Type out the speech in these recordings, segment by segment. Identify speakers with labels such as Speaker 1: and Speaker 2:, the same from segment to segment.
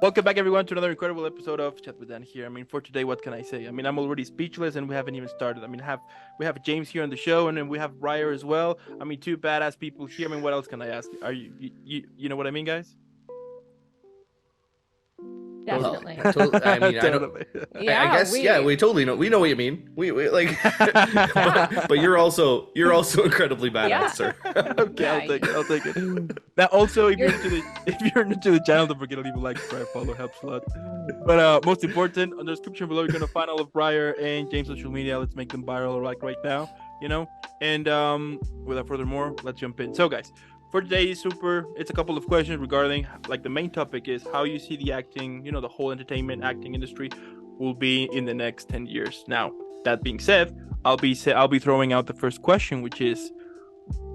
Speaker 1: Welcome back, everyone, to another incredible episode of Chat with Dan here. I mean, for today, what can I say? I mean, I'm already speechless, and we haven't even started. I mean, we have James here on the show, and then we have Briar as well. I mean, two badass people here. I mean, what else can I ask? Are you know what I mean, guys? Totally,
Speaker 2: Well,
Speaker 3: Definitely.
Speaker 2: I mean, I don't.
Speaker 1: totally.
Speaker 2: I
Speaker 3: Yeah,
Speaker 2: guess, yeah,
Speaker 3: we
Speaker 2: we totally know. We know what you mean. We like, but you're also incredibly badass,
Speaker 3: yeah.
Speaker 2: sir.
Speaker 1: Okay, I'll
Speaker 3: Yeah.
Speaker 1: take it. I'll take it. Now, also, if you're
Speaker 3: You're
Speaker 1: into the if you're new to the channel, don't forget to leave a like, subscribe, follow, helps a lot. But most important, on the description below, you're gonna find all of Briar and James' social media. Let's make them viral like right now, you know. And without further more, let's jump in. So, guys, for today, it's a couple of questions regarding like the main topic is how you see the acting, the whole entertainment acting industry will be in the next 10 years. Now, that being said, I'll be throwing out the first question, which is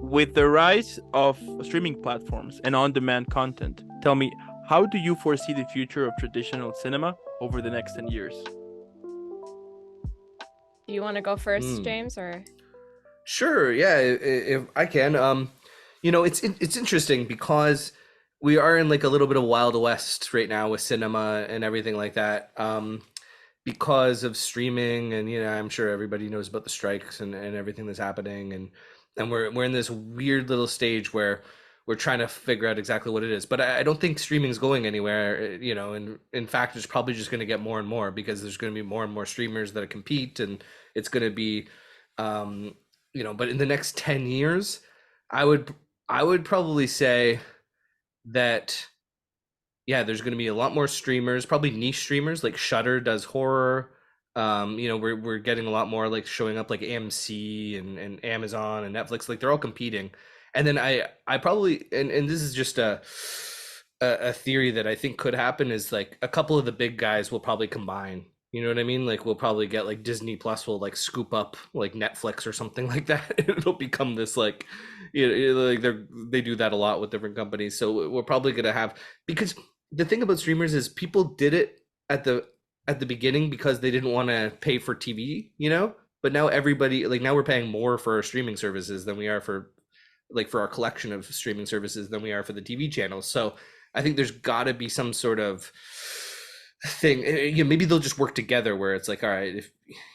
Speaker 1: with the rise of streaming platforms and on-demand content, tell me, how do you foresee the future of traditional cinema over the next 10 years?
Speaker 3: Do you want to go first,
Speaker 2: Hmm.
Speaker 3: James, or
Speaker 2: Sure, yeah, if I can. It's interesting because we are in like a little bit of Wild West right now with cinema and everything like that. Because of streaming, and I'm sure everybody knows about the strikes and everything that's happening, and we're in this weird little stage where we're trying to figure out exactly what it is. But I don't think streaming is going anywhere, and in fact it's probably just going to get more and more because there's going to be more and more streamers that compete, and it's going to be um but in the next 10 years, I would I would probably say that yeah, there's going to be a lot more streamers, probably niche streamers like Shudder does horror. We're getting a lot more like showing up like AMC and Amazon and Netflix, like they're all competing. And then I probably and this is just a theory that I think could happen is like a couple of the big guys will probably combine. You know what I mean? Like we'll probably get like Disney Plus will like scoop up like Netflix or something like that. It'll become this like like they do that a lot with different companies. So we're probably gonna have, because the thing about streamers is people did it at the beginning because they didn't want to pay for TV, but now everybody, like, now we're paying more for our streaming services than we are for our collection of streaming services than we are for the TV channels. So I think there's got to be some sort of thing. Maybe they'll just work together where it's like, all right, if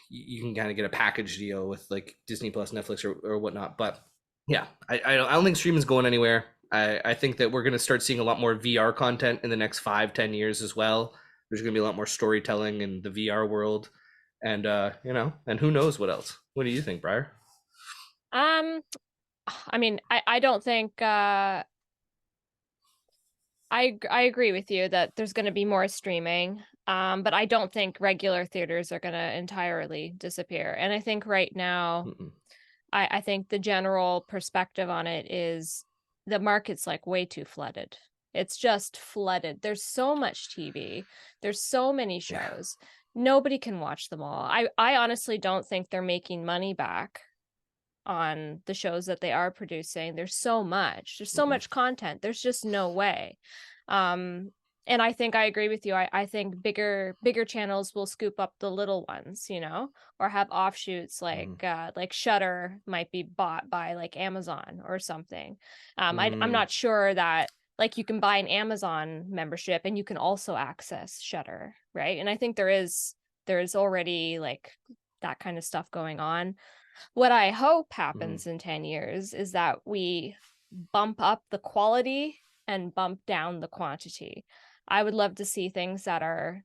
Speaker 2: you can kind of get a package deal with like Disney Plus, Netflix, or whatnot. But yeah, I don't think streaming's going anywhere. I think that we're going to start seeing a lot more VR content in the next 5-10 years as well. There's going to be a lot more storytelling in the VR world, and and who knows what else. What do you think, Briar?
Speaker 3: um I mean, I don't think I agree with you that there's going to be more streaming. But I don't think regular theaters are going to entirely disappear. And I think right now,
Speaker 2: Mm-mm.
Speaker 3: I think the general perspective on it is the market's like way too flooded. It's just flooded. There's so much TV. There's so many
Speaker 2: Yeah.
Speaker 3: shows. Nobody can watch them all. I honestly don't think they're making money back on the shows that they are producing. There's so much. There's so
Speaker 2: Mm-mm.
Speaker 3: much content. There's just no way. Um, and I think I agree with you. I think bigger channels will scoop up the little ones, or have offshoots like Shudder might be bought by like Amazon or something. I'm
Speaker 2: Mm.
Speaker 3: not sure that like you can buy an Amazon membership and you can also access Shudder, right? And I think there is already like that kind of stuff going on. What I hope
Speaker 2: Mm.
Speaker 3: happens in 10 years is that we bump up the quality and bump down the quantity. I would love to see things that are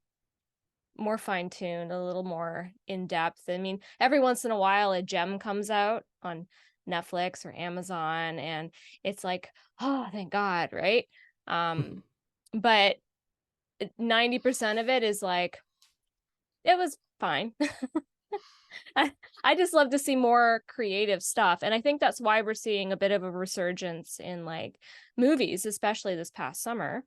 Speaker 3: more fine-tuned, a little more in-depth. I mean, every once in a while a gem comes out on Netflix or Amazon and it's like, oh, thank God, right? But 90% of it is like, it was fine. I just love to see more creative stuff. And I think that's why we're seeing a bit of a resurgence in like movies, especially this past summer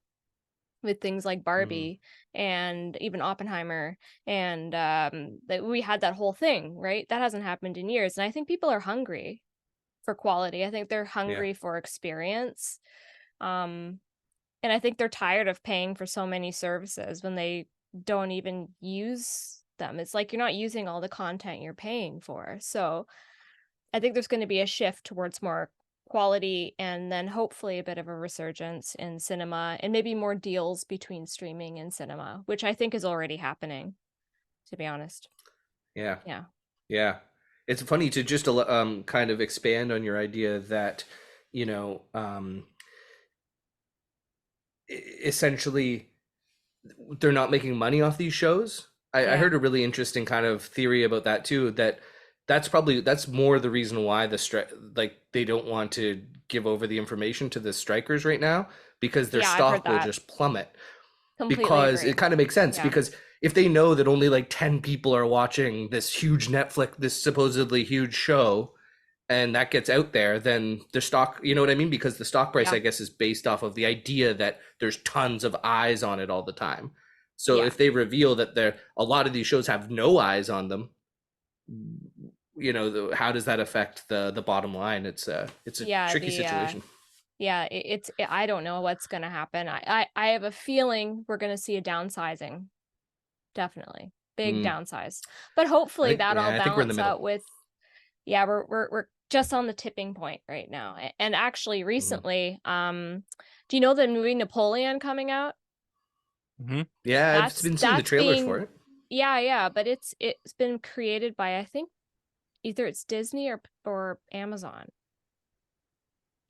Speaker 3: with things like
Speaker 2: Mm.
Speaker 3: Barbie and even Oppenheimer. And that we had that whole thing, right? That hasn't happened in years. And I think people are hungry for quality. I think they're
Speaker 2: Yeah.
Speaker 3: hungry for experience. Um, and I think they're tired of paying for so many services when they don't even use them. It's like you're not using all the content you're paying for. So I think there's going to be a shift towards more quality and then hopefully a bit of a resurgence in cinema and maybe more deals between streaming and cinema, which I think is already happening, to be honest.
Speaker 2: Yeah.
Speaker 3: Yeah.
Speaker 2: Yeah. It's funny to just kind of expand on your idea that, you know, essentially they're not making money off these shows. I
Speaker 3: Yeah.
Speaker 2: heard a really interesting kind of theory about that too, that's more the reason why like they don't want to give over the information to the strikers right now, because their
Speaker 3: Yeah, I've heard
Speaker 2: stock will
Speaker 3: that.
Speaker 2: just plummet.
Speaker 3: Completely
Speaker 2: Because
Speaker 3: agree.
Speaker 2: it kind of makes sense,
Speaker 3: Yeah.
Speaker 2: because if they know that only like 10 people are watching this huge Netflix, this supposedly huge show, and that gets out there, then the stock, you know what I mean? Because the stock price,
Speaker 3: Yeah.
Speaker 2: I guess, is based off of the idea that there's tons of eyes on it all the time. So
Speaker 3: Yeah.
Speaker 2: if they reveal that a lot of these shows have no eyes on them, you know, how does that affect the bottom line? It's a tricky situation.
Speaker 3: Yeah, I don't know what's going to happen. I have a feeling we're going to see a downsizing. Definitely. Big downsize. But hopefully that'll
Speaker 2: I think we're in the
Speaker 3: balance
Speaker 2: middle.
Speaker 3: out with, yeah, we're just on the tipping point right now. And actually recently, do you know the movie Napoleon coming out?
Speaker 2: Yeah, I've been seeing the trailers for it.
Speaker 3: Yeah, but it's been created by, I think, either it's Disney or Amazon.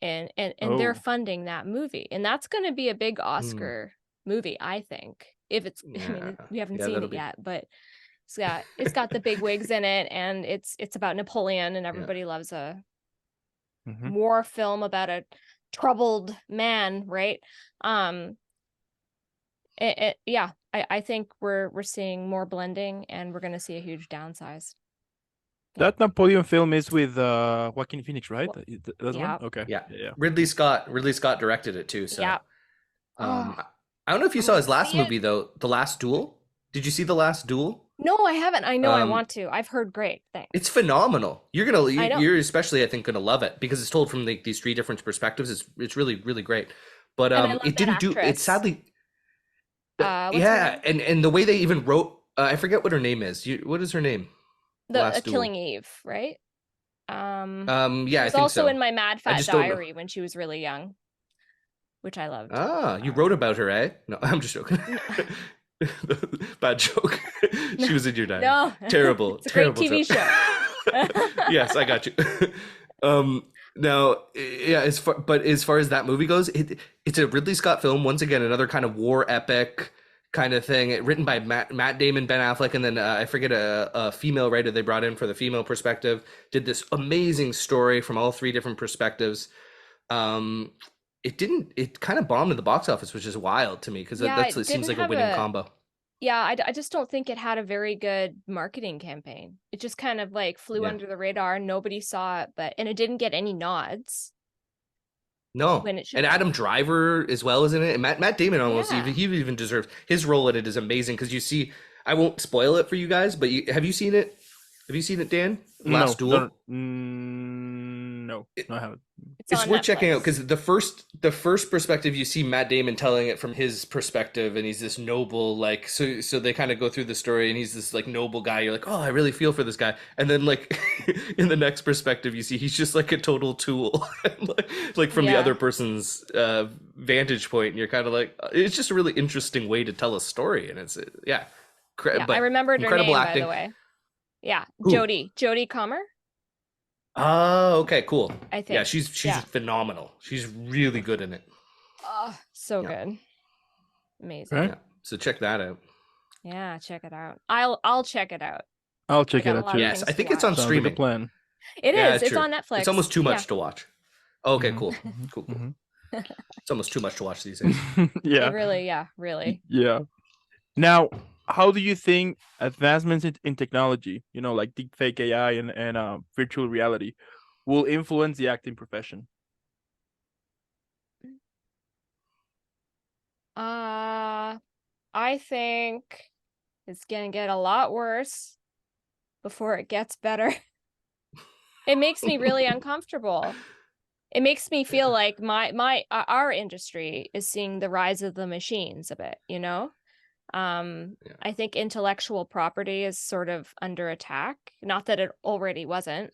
Speaker 3: And they're funding that movie. And that's going to be a big Oscar movie, I think. If it's, I mean, we haven't seen it yet, but it's got the big wigs in it, and it's about Napoleon, and everybody loves a war film about a troubled man, right? I think we're seeing more blending, and we're going to see a huge downsize.
Speaker 1: That Napoleon film is with Joaquin Phoenix, right? That's
Speaker 3: Yeah.
Speaker 1: one? Okay.
Speaker 2: Yeah.
Speaker 1: Yeah.
Speaker 2: Ridley Scott directed it too. So
Speaker 3: Yeah.
Speaker 2: I don't know if you saw his last movie though, The Last Duel. Did you see The Last Duel?
Speaker 3: No, I haven't. I know I want to. I've heard great things.
Speaker 2: It's phenomenal. You're especially, I think, gonna love it, because it's told from these three different perspectives. It's really, really great. But it didn't do it, sadly. Yeah, and the way they even wrote, I forget what her name is. What is her name?
Speaker 3: The Killing Eve, right?
Speaker 2: Yeah, I think
Speaker 3: also
Speaker 2: so.
Speaker 3: in my Mad Fat Diary when she was really young, which I loved.
Speaker 2: You wrote about her, eh? No, I'm just joking. Bad joke. She was in your diary. No, terrible.
Speaker 3: It's a
Speaker 2: terrible
Speaker 3: great TV show.
Speaker 2: Yes, I got you. Now, yeah, as far as that movie goes, it's a Ridley Scott film. Once again, another kind of war epic kind of thing, written by Matt Damon, Ben Affleck, and then I forget a female writer they brought in for the female perspective. Did this amazing story from all three different perspectives. It kind of bombed in the box office, which is wild to me, because that seems like a winning combo.
Speaker 3: Yeah, I just don't think it had a very good marketing campaign. It just kind of like flew under the radar. Nobody saw it, and it didn't get any nods.
Speaker 2: No, and Adam Driver as well is in it, and Matt Damon he even deserves his role in it is amazing, because you see, I won't spoil it for you guys, but have you seen it? Have you seen it, Dan? Last Duel?
Speaker 1: No, I haven't.
Speaker 2: It's worth checking out, because the first perspective, you see Matt Damon telling it from his perspective, and he's this noble, like, so they kind of go through the story, and he's this like noble guy. You're like, oh, I really feel for this guy. And then like in the next perspective, you see he's just like a total tool, like from the other person's vantage point, and you're kind of like, it's just a really interesting way to tell a story, and it's
Speaker 3: I remembered her name, by the way. Yeah, Jodie Comer.
Speaker 2: Oh, okay, cool.
Speaker 3: I think.
Speaker 2: Yeah, she's phenomenal. She's really good in it.
Speaker 3: Oh, so good. Amazing.
Speaker 2: Okay. Yeah. So check that out.
Speaker 3: Yeah, check it out. I'll check it out.
Speaker 1: I'll check it out too.
Speaker 2: Yes, I think it's on streaming.
Speaker 1: Like a plan.
Speaker 3: It is. It's on Netflix.
Speaker 2: It's almost too much to watch. Okay, cool. Cool. It's almost too much to watch these days.
Speaker 1: Yeah.
Speaker 3: Really.
Speaker 1: Yeah. Now, how do you think advancements in technology, like deepfake AI and virtual reality, will influence the acting profession?
Speaker 3: I think it's gonna get a lot worse before it gets better. It makes me really uncomfortable. It makes me feel like our industry is seeing the rise of the machines a bit, I think intellectual property is sort of under attack. Not that it already wasn't,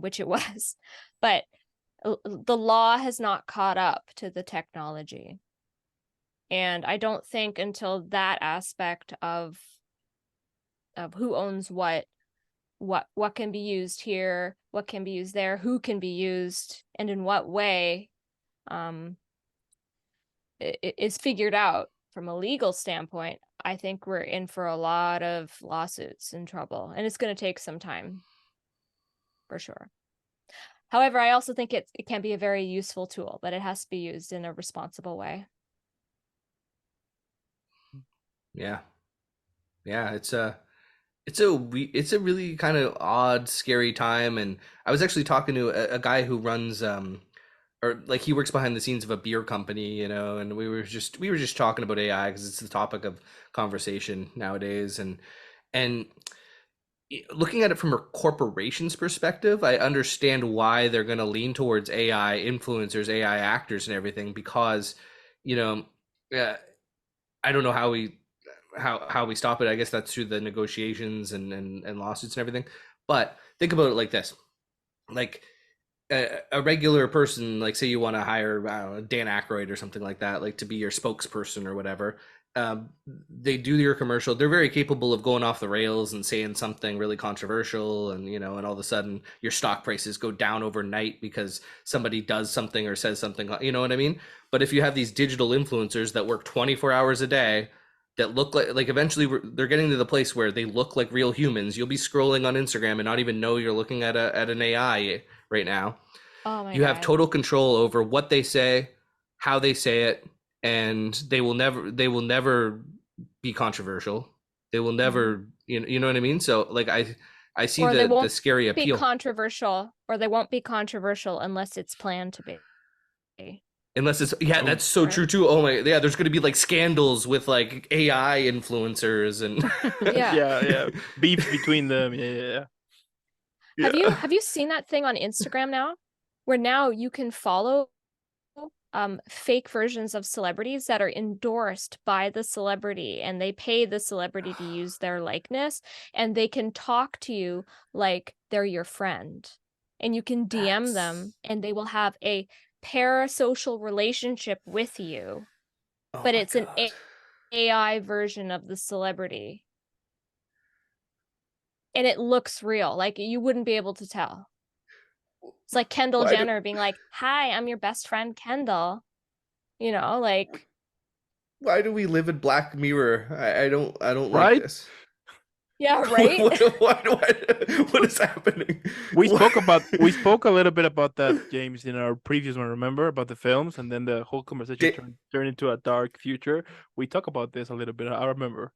Speaker 3: which it was, but the law has not caught up to the technology. And I don't think until that aspect of who owns what can be used here, what can be used there, who can be used, and in what way, is figured out from a legal standpoint, I think we're in for a lot of lawsuits and trouble, and it's going to take some time, for sure. However, I also think it can be a very useful tool, but it has to be used in a responsible way.
Speaker 2: Yeah, it's a really kind of odd, scary time. And I was actually talking to a guy who runs or like he works behind the scenes of a beer company, you know, and we were just talking about AI because it's the topic of conversation nowadays. And looking at it from a corporation's perspective, I understand why they're going to lean towards AI influencers, AI actors, and everything, because, you know, I don't know how we stop it. I guess that's through the negotiations and lawsuits and everything. But think about it like this: like a regular person, like say you want to hire, I don't know, Dan Aykroyd or something like that, like to be your spokesperson or whatever. They do your commercial. They're very capable of going off the rails and saying something really controversial, and you know, and all of a sudden your stock prices go down overnight because somebody does something or says something. You know what I mean? But if you have these digital influencers that work 24 hours a day, that look like eventually they're getting to the place where they look like real humans. You'll be scrolling on Instagram and not even know you're looking at an AI right now.
Speaker 3: Oh my
Speaker 2: You have
Speaker 3: God.
Speaker 2: total control over what they say, how they say it, and they will never be controversial. They will never, you know what I mean? So like I see
Speaker 3: Or they
Speaker 2: the
Speaker 3: won't
Speaker 2: scary
Speaker 3: be
Speaker 2: appeal.
Speaker 3: controversial, or they won't be controversial unless it's planned to be.
Speaker 2: Unless it's that's so
Speaker 3: Right.
Speaker 2: true too. Oh my, yeah, there's going to be like scandals with like AI influencers and
Speaker 3: Yeah.
Speaker 1: Yeah. Beefs between them. Yeah.
Speaker 3: Have you seen that thing on Instagram now, where now you can follow fake versions of celebrities that are endorsed by the celebrity, and they pay the celebrity to use their likeness, and they can talk to you like they're your friend, and you can DM them, and they will have a parasocial relationship with you,
Speaker 2: Oh
Speaker 3: but
Speaker 2: my
Speaker 3: it's an
Speaker 2: god.
Speaker 3: AI version of the celebrity, and it looks real. Like you wouldn't be able to tell. It's like Kendall
Speaker 2: Why do
Speaker 3: Jenner being like, "Hi, I'm your best friend, Kendall." You know, like,
Speaker 2: why do we live in Black Mirror? I don't like
Speaker 1: Right?
Speaker 2: this.
Speaker 3: yeah,
Speaker 2: what,
Speaker 3: right?
Speaker 2: what is happening?
Speaker 1: We
Speaker 2: Why?
Speaker 1: spoke a little bit about that, James, in our previous one, remember, about the films, and then the whole conversation
Speaker 2: Da-
Speaker 1: turned into a dark future. We talk about this a little bit. I remember.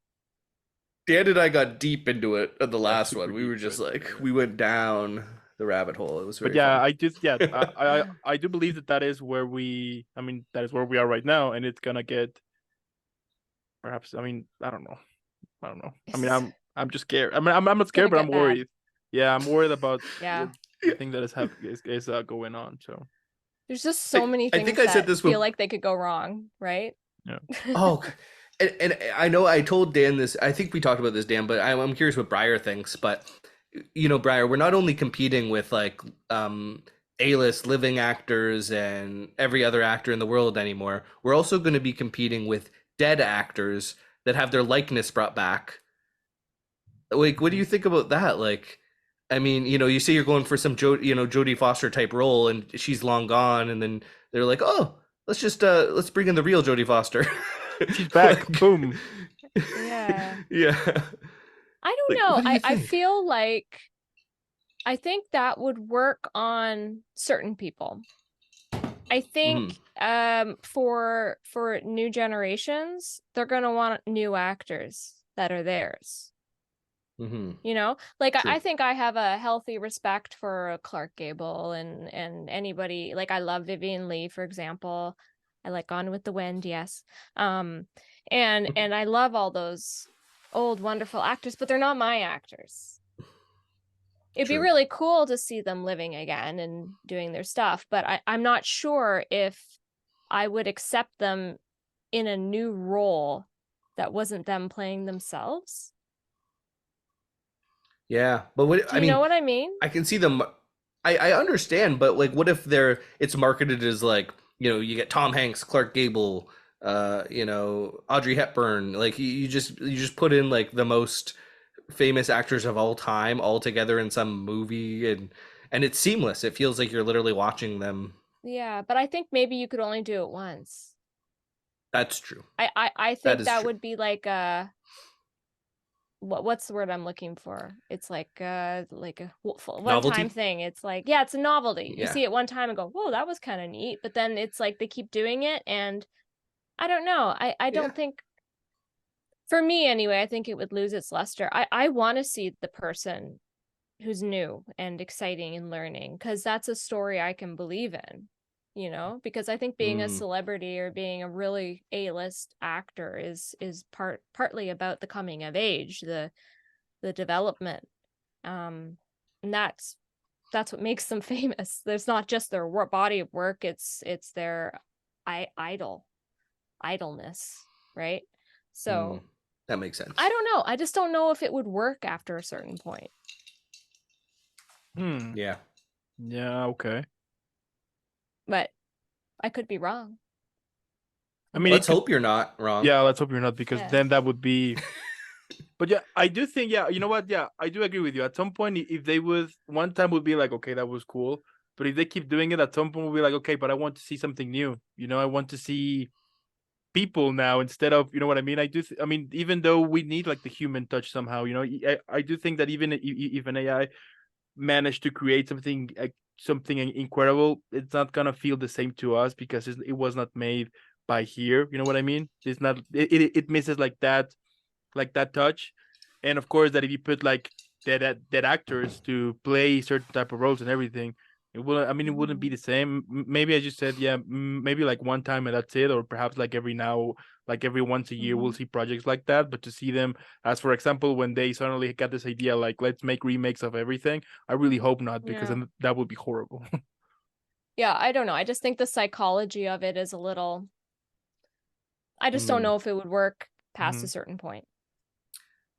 Speaker 2: Dan and I got deep into it on the
Speaker 1: Yeah,
Speaker 2: last
Speaker 1: super
Speaker 2: one. We
Speaker 1: deep
Speaker 2: were
Speaker 1: to
Speaker 2: just
Speaker 1: it.
Speaker 2: like
Speaker 1: Yeah.
Speaker 2: we went down the rabbit hole. It was
Speaker 1: But
Speaker 2: very
Speaker 1: yeah,
Speaker 2: fun.
Speaker 1: I do believe that is where that is where we are right now, and it's gonna get perhaps. I don't know. I don't know.
Speaker 3: It's
Speaker 1: I'm just scared. I'm not
Speaker 3: gonna
Speaker 1: scared, but I'm
Speaker 3: get bad.
Speaker 1: worried. Yeah, I'm worried about
Speaker 3: Yeah.
Speaker 1: the thing that is going on. So
Speaker 3: There's just so many
Speaker 2: I think
Speaker 3: things
Speaker 2: I said
Speaker 3: that
Speaker 2: this
Speaker 3: feel
Speaker 2: when
Speaker 3: like they could go wrong, right?
Speaker 1: yeah.
Speaker 2: oh, and I know I told Dan this. I think we talked about this, Dan, but I'm curious what Briar thinks. But you know, Briar, we're not only competing with like A-list living actors and every other actor in the world anymore. We're also going to be competing with dead actors that have their likeness brought back. Like, what do you think about that? Like, I mean, you know, you say you're going for some Jodie Foster type role, and she's long gone, and then they're like, oh, let's bring in the real Jodie Foster.
Speaker 1: She's back.
Speaker 2: Like,
Speaker 1: Boom.
Speaker 3: Yeah.
Speaker 2: yeah.
Speaker 3: I don't
Speaker 2: Like,
Speaker 3: know.
Speaker 2: what do you
Speaker 3: I
Speaker 2: think?
Speaker 3: feel like I think that would work on certain people. I
Speaker 2: Hmm.
Speaker 3: think for new generations, they're gonna want new actors that are theirs.
Speaker 2: Hmm.
Speaker 3: You know, like
Speaker 2: True.
Speaker 3: I think I have a healthy respect for Clark Gable and anybody, like I love Vivian Leigh, for example. I like Gone with the Wind, yes. Um, and I love all those old wonderful actors, but they're not my actors. It'd be
Speaker 2: True.
Speaker 3: really cool to see them living again and doing their stuff, but I'm not sure if I would accept them in a new role that wasn't them playing themselves.
Speaker 2: Yeah, but what
Speaker 3: Do
Speaker 2: I
Speaker 3: you know
Speaker 2: mean,
Speaker 3: what I mean?
Speaker 2: I can see them. I understand, but like, what if it's marketed as like, you get Tom Hanks, Clark Gable, Audrey Hepburn, like you just put in like the most famous actors of all time all together in some movie, and it's seamless. It feels like you're literally watching them.
Speaker 3: Yeah, but I think maybe you could only do it once.
Speaker 2: That's true.
Speaker 3: I
Speaker 2: That
Speaker 3: think
Speaker 2: is
Speaker 3: that
Speaker 2: true.
Speaker 3: would be like a what's the word I'm looking for? It's like a one time
Speaker 2: Novelty.
Speaker 3: thing. It's like, yeah, it's a novelty. You
Speaker 2: Yeah.
Speaker 3: see it one time and go, whoa, that was kind of neat. But then it's like they keep doing it, and I don't know. I
Speaker 2: Yeah.
Speaker 3: don't think, for me anyway, I think it would lose its luster. I want to see the person who's new and exciting and learning, because that's a story I can believe in, because I think being a
Speaker 2: Mm,
Speaker 3: celebrity or being a really A-list actor is partly about the coming of age, the development, and that's what makes them famous. There's not just their body of work, it's their idleness, right?
Speaker 2: mm,
Speaker 3: So
Speaker 2: that makes
Speaker 3: I
Speaker 2: sense.
Speaker 3: don't know, I just don't know if it would work after a certain point,
Speaker 1: Hmm.
Speaker 2: Yeah.
Speaker 1: Yeah. Okay.
Speaker 3: but I could be wrong.
Speaker 1: I mean, it
Speaker 2: Let's
Speaker 1: could.
Speaker 2: hope you're not wrong.
Speaker 1: Yeah. Let's hope you're not, because
Speaker 3: Yeah.
Speaker 1: then that would be. But yeah, I do think. Yeah, you know what? Yeah, I do agree with you. At some point, if they would one time would be like, okay, that was cool. But if they keep doing it, at some point, we'll be like, okay, but I want to see something new. I want to see people now instead of, you know what I mean. I mean, even though we need like the human touch somehow, I do think that even if an AI managed to create something something incredible, it's not gonna feel the same to us because it was not made by here. You know what I mean? It's not. It misses like that touch. And of course, that if you put like dead actors to play certain type of roles and everything, it wouldn't. I mean, it wouldn't be
Speaker 3: Mhm.
Speaker 1: the same. Maybe as you said, yeah, maybe like one time and that's it, or perhaps like every once a year, we'll
Speaker 3: Mhm.
Speaker 1: see projects like that. But to see them, as for example, when they suddenly got this idea, like let's make remakes of everything, I really hope not, because
Speaker 3: Yeah.
Speaker 1: then that would be horrible.
Speaker 3: Yeah, I don't know. I just think the psychology of it is a little, I just don't
Speaker 2: Mm.
Speaker 3: know if it would work past a
Speaker 1: Hmm.
Speaker 3: certain point.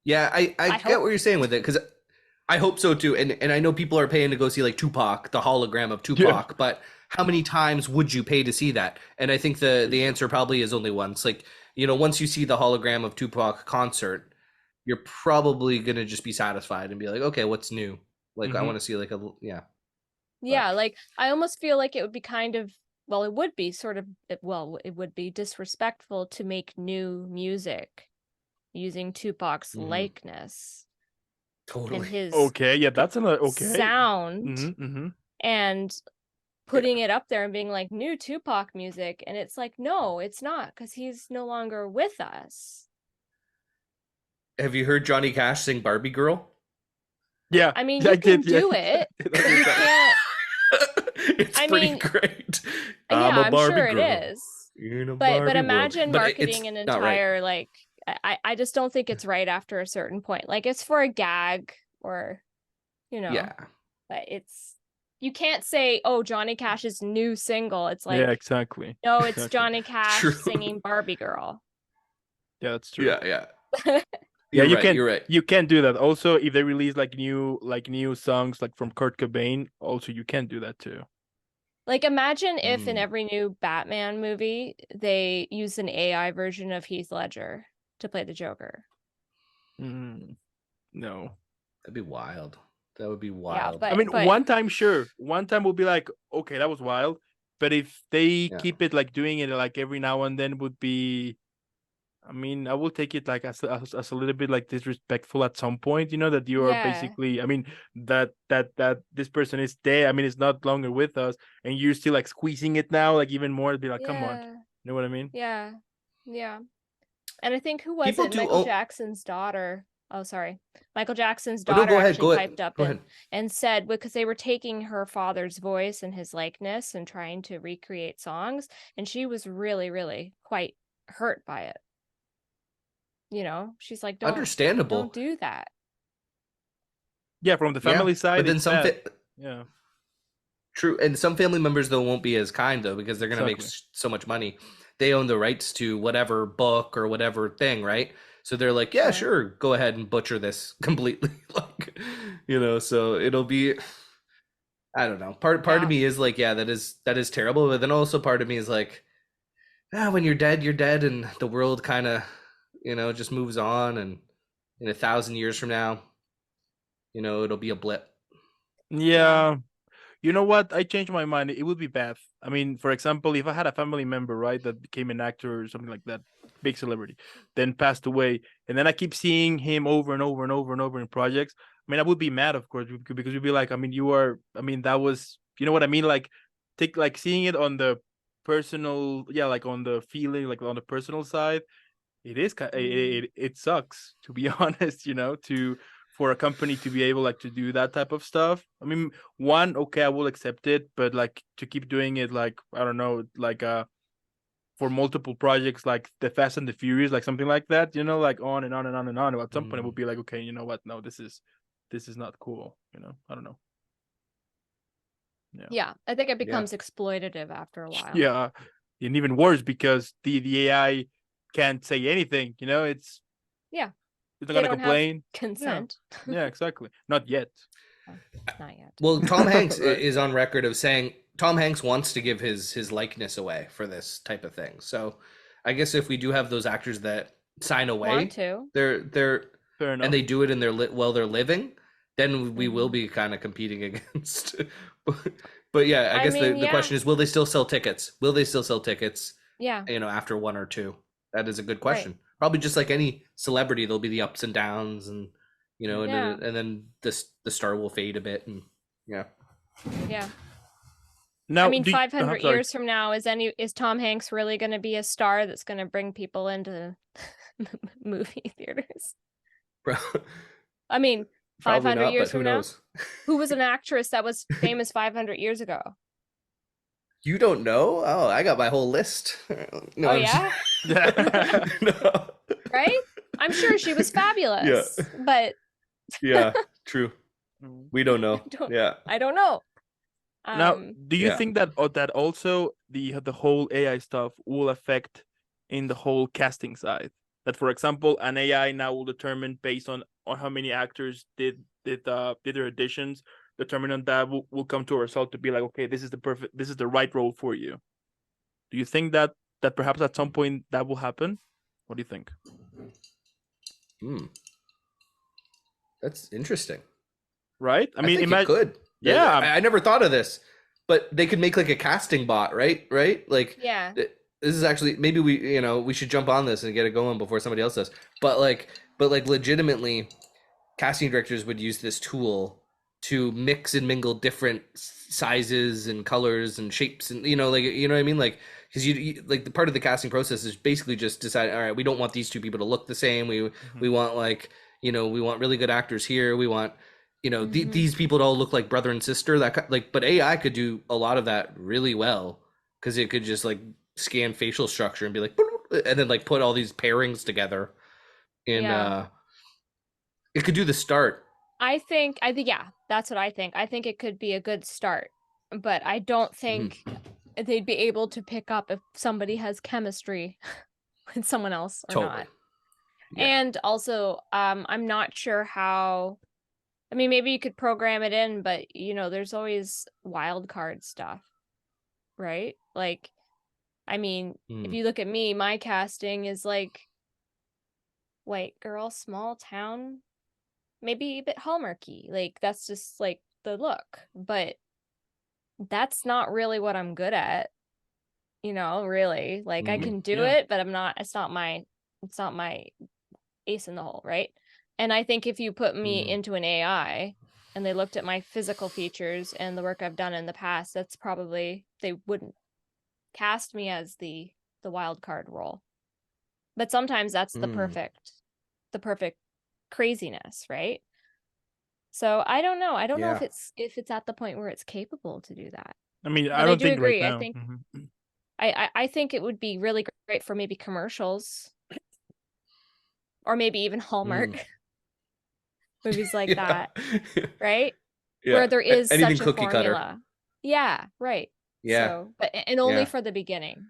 Speaker 2: Yeah, I
Speaker 3: I
Speaker 2: get
Speaker 3: hope.
Speaker 2: what you're saying with it, because I hope so too. And I know people are paying to go see like Tupac, the hologram of
Speaker 1: Yeah,
Speaker 2: Tupac, but how many times would you pay to see that? And I think the
Speaker 1: true.
Speaker 2: answer probably is only once. Like, once you see the hologram of Tupac concert, you're probably gonna just be satisfied and be like, okay, what's new? Like, I
Speaker 1: Hmm.
Speaker 2: want to see like yeah.
Speaker 3: Yeah,
Speaker 2: But
Speaker 3: like I almost feel like it would be kind of, well, it would be sort of, it would be disrespectful to make new music using Tupac's
Speaker 2: mhm,
Speaker 3: likeness and
Speaker 2: totally.
Speaker 3: his
Speaker 1: Okay, yeah, that's another okay.
Speaker 3: sound,
Speaker 1: Hmm. Hmm.
Speaker 3: and putting
Speaker 2: Yeah.
Speaker 3: it up there and being like new Tupac music, and it's like, no, it's not, because he's no longer with us.
Speaker 2: Have you heard Johnny Cash sing Barbie Girl?
Speaker 1: Yeah,
Speaker 3: I mean,
Speaker 1: I
Speaker 3: you can
Speaker 1: did. Yeah,
Speaker 3: do it,
Speaker 1: a
Speaker 3: but
Speaker 1: few
Speaker 3: you
Speaker 1: times.
Speaker 3: can't.
Speaker 2: It's
Speaker 3: I
Speaker 2: pretty
Speaker 3: mean,
Speaker 2: great. I'm
Speaker 3: yeah,
Speaker 2: a
Speaker 3: I'm
Speaker 2: Barbie
Speaker 3: sure it
Speaker 2: girl
Speaker 3: is.
Speaker 2: in a
Speaker 3: But
Speaker 2: Barbie world.
Speaker 3: imagine
Speaker 2: But it's
Speaker 3: marketing an
Speaker 2: not right.
Speaker 3: entire, like, I just don't think it's right after a certain point. Like, it's for a gag, or, you know,
Speaker 2: Yeah.
Speaker 3: but it's, you can't say, oh, Johnny Cash's new single. It's
Speaker 1: Yeah,
Speaker 3: like,
Speaker 1: exactly.
Speaker 3: no, it's
Speaker 1: Exactly.
Speaker 3: Johnny Cash
Speaker 2: True.
Speaker 3: singing Barbie Girl.
Speaker 1: Yeah, that's true.
Speaker 2: Yeah, yeah.
Speaker 1: Yeah,
Speaker 2: You're right. You're right.
Speaker 1: you can't do that. Also, if they release like new songs like from Kurt Cobain, also you can't do that too.
Speaker 3: Like, imagine if in
Speaker 2: Mm.
Speaker 3: every new Batman movie they use an AI version of Heath Ledger to play the Joker.
Speaker 1: Mm, no.
Speaker 2: That'd be wild. That would be
Speaker 3: Yeah,
Speaker 2: wild.
Speaker 1: I mean,
Speaker 3: but
Speaker 1: one time, sure. One time will be like, okay, that was wild. But if they
Speaker 2: Yeah.
Speaker 1: keep it like doing it like every now and then would be, I mean, I will take it like as a little bit like disrespectful at some point, that you are
Speaker 3: yeah.
Speaker 1: basically, I mean, that this person is dead. I mean, it's not longer with us, and you're still like squeezing it now, like even more to be like, come on,
Speaker 3: Yeah.
Speaker 1: you know what I mean?
Speaker 3: Yeah. Yeah. And I think, who was
Speaker 2: People
Speaker 3: it?
Speaker 2: do
Speaker 3: Michael
Speaker 2: own.
Speaker 3: Jackson's daughter. Oh, sorry. Michael Jackson's
Speaker 2: Oh no,
Speaker 3: daughter
Speaker 2: go ahead.
Speaker 3: actually
Speaker 2: Go ahead.
Speaker 3: piped up
Speaker 2: Go ahead.
Speaker 3: and said, because they were taking her father's voice and his likeness and trying to recreate songs, and she was really, really quite hurt by it. She's like, don't
Speaker 2: Understandable.
Speaker 3: do that.
Speaker 1: Yeah, from the
Speaker 2: Yeah,
Speaker 1: family
Speaker 2: but
Speaker 1: side,
Speaker 2: then
Speaker 1: it's bad. Yeah,
Speaker 2: true, and some family members though won't be as kind though because they're gonna make
Speaker 1: exactly.
Speaker 2: so much money. They own the rights to whatever book or whatever thing, right? So they're like, yeah,
Speaker 3: Right.
Speaker 2: sure, go ahead and butcher this completely, like, so it'll be. I don't know. Part
Speaker 3: Yeah.
Speaker 2: of me is like, yeah, that is terrible. But then also part of me is like, when you're dead, and the world kind of, just moves on, and in 1,000 years from now, it'll be a blip.
Speaker 1: Yeah. You know what? I changed my mind. It would be Beth. I mean, for example, if I had a family member, right, that became an actor or something like that, big celebrity, then passed away, and then I keep seeing him over and over and over and over in projects. I mean, I would be mad, of course, because you'd be like, I mean, that was, you know what I mean? Like, like seeing it on the personal, yeah, like on the feeling, like on the personal side, it is it sucks, to be honest, to for a company to be able like to do that type of stuff. I mean, one, okay, I will accept it, but like to keep doing it, like, I don't know, like for multiple projects, like the Fast and the Furious, like something like that, like on and on and on and on. At some point it would be like, okay, you know what, no, this is not cool, I don't know.
Speaker 3: Yeah, I think it becomes exploitative after a while.
Speaker 1: Yeah, and even worse because the AI can't say anything, it's
Speaker 3: Yeah,
Speaker 1: it's not
Speaker 3: they
Speaker 1: gonna
Speaker 3: don't have
Speaker 1: complain.
Speaker 3: consent.
Speaker 1: Yeah, exactly. Not yet.
Speaker 3: Not yet.
Speaker 2: Well, Tom Hanks
Speaker 1: Right.
Speaker 2: is on record of saying Tom Hanks wants to give his likeness away for this type of thing. So I guess if we do have those actors that sign
Speaker 3: Want
Speaker 2: away,
Speaker 3: to.
Speaker 2: they're
Speaker 1: Fair enough.
Speaker 2: and they do it in their while they're living, then we will
Speaker 3: Mhm.
Speaker 2: be kind of competing against. But yeah, I guess
Speaker 3: mean,
Speaker 2: the question is, will they still sell tickets? Will they still sell tickets?
Speaker 3: Yeah,
Speaker 2: After one or two, that is a good
Speaker 3: right.
Speaker 2: question. Probably just like any celebrity, there'll be the ups and downs, and and
Speaker 3: Yeah.
Speaker 2: then the star will fade a bit, and yeah.
Speaker 3: Yeah.
Speaker 1: Now,
Speaker 3: I mean, 500
Speaker 1: sorry.
Speaker 3: years from now, is Tom Hanks really going to be a star that's going to bring people into movie theaters?
Speaker 2: Bro,
Speaker 3: I mean,
Speaker 2: probably
Speaker 3: 500
Speaker 2: not,
Speaker 3: years
Speaker 2: but who
Speaker 3: from now,
Speaker 2: knows?
Speaker 3: who was an actress that was famous 500 years ago?
Speaker 2: You don't know? Oh, I got my whole list. No,
Speaker 3: Oh,
Speaker 2: I'm
Speaker 3: yeah?
Speaker 2: no.
Speaker 3: Right? I'm sure she was fabulous, but
Speaker 2: Yeah, true. We don't know.
Speaker 3: I don't know.
Speaker 1: Now, do you
Speaker 2: Yeah.
Speaker 1: think that that also the whole AI stuff will affect in the whole casting side? That, for example, an AI now will determine based on how many actors did their auditions, determine on that will come to a result to be like, okay, this is the right role for you. Do you think that perhaps at some point that will happen? What do you think?
Speaker 2: That's interesting.
Speaker 1: Right? I mean,
Speaker 2: think it could.
Speaker 1: Yeah.
Speaker 2: I never thought of this, but they could make like a casting bot, right? Like,
Speaker 3: Yeah.
Speaker 2: this is actually, maybe we should jump on this and get it going before somebody else does. But legitimately, casting directors would use this tool to mix and mingle different sizes and colors and shapes, and like, what I mean, like, because you like, the part of the casting process is basically just decide, all right, we don't want these two people to look the same. We want, like, we want really good actors here. We want these people to all look like brother and sister. But AI could do a lot of that really well, because it could just like scan facial structure and be like, and then like put all these pairings together. It could do the start.
Speaker 3: I think, yeah, that's what I think. I think it could be a good start, but I don't think they'd be able to pick up if somebody has chemistry with someone else or not. Yeah. And also, I'm not sure how. I mean, maybe you could program it in, but there's always wild card stuff, right? Like, I mean, if you look at me, my casting is like white girl, small town, maybe a bit Hallmarky. Like, that's just like the look, but that's not really what I'm good at. Really, like, I can do it, but it's not my ace in the hole, right? And I think if you put me into an AI and they looked at my physical features and the work I've done in the past, that's probably, they wouldn't cast me as the wild card role. But sometimes that's the perfect craziness, right? So I don't know. I don't know if it's at the point where it's capable to do that.
Speaker 1: I mean,
Speaker 3: but
Speaker 1: I don't
Speaker 3: do
Speaker 1: think
Speaker 3: agree.
Speaker 1: right now.
Speaker 3: I think I think it would be really great for maybe commercials, or maybe even Hallmark movies like that, right? Yeah. Where there is anything such a formula. Cutter. Yeah, right. Yeah. So, and only for the beginning.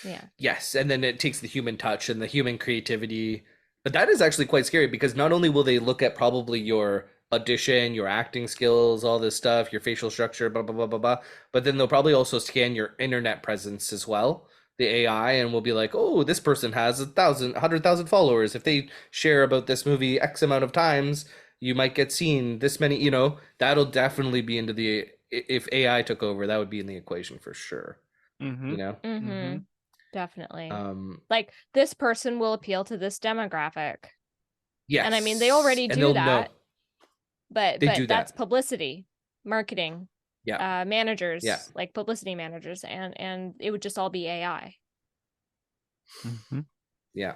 Speaker 3: Yeah.
Speaker 2: Yes, and then it takes the human touch and the human creativity. But that is actually quite scary, because not only will they look at probably your audition, your acting skills, all this stuff, your facial structure, blah blah blah blah blah. But then they'll probably also scan your internet presence as well, the AI, and will be like, oh, this person has 100,000 followers. If they share about this movie X amount of times, you might get seen this many. That'll definitely be into the if AI took over, that would be in the equation for sure.
Speaker 1: Mm-hmm.
Speaker 2: You know.
Speaker 3: Mm-hmm. Definitely.
Speaker 2: Um.
Speaker 3: Like this person will appeal to this demographic.
Speaker 2: Yes.
Speaker 3: And I mean, they already
Speaker 2: and
Speaker 3: do
Speaker 2: they'll
Speaker 3: that.
Speaker 2: know.
Speaker 3: But
Speaker 2: They do
Speaker 3: that's
Speaker 2: that.
Speaker 3: publicity, marketing,
Speaker 2: Yeah.
Speaker 3: managers,
Speaker 2: Yeah.
Speaker 3: like publicity managers, and it would just all be AI.
Speaker 1: Mm-hmm.
Speaker 2: Yeah.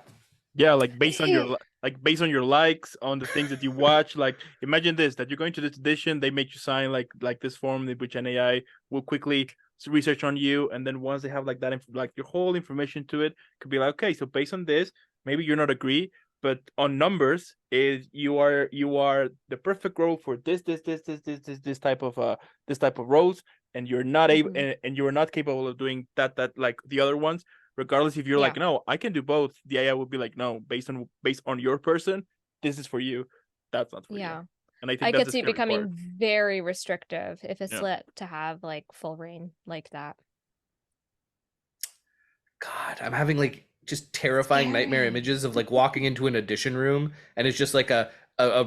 Speaker 1: Yeah, like based on your likes on the things that you watch. Like imagine this, that you're going to this edition, they make you sign like this form, which an AI will quickly research on you, and then once they have like that like your whole information to it, could be like, okay, so based on this, maybe you're not agree, but on numbers is you are the perfect role for this type of roles, and you're not able and you're not capable of doing that like the other ones. Regardless if you're
Speaker 3: Yeah.
Speaker 1: like, no, I can do both, the AI would be like, no, based on your person, this is for you, that's not for you. And I think
Speaker 3: I
Speaker 1: that's
Speaker 3: could
Speaker 1: the
Speaker 3: see it
Speaker 1: scary
Speaker 3: becoming
Speaker 1: part.
Speaker 3: very restrictive if it's
Speaker 1: Yeah.
Speaker 3: let to have like full reign like that.
Speaker 2: God, I'm having like just terrifying nightmare images of like walking into an audition room and it's just like a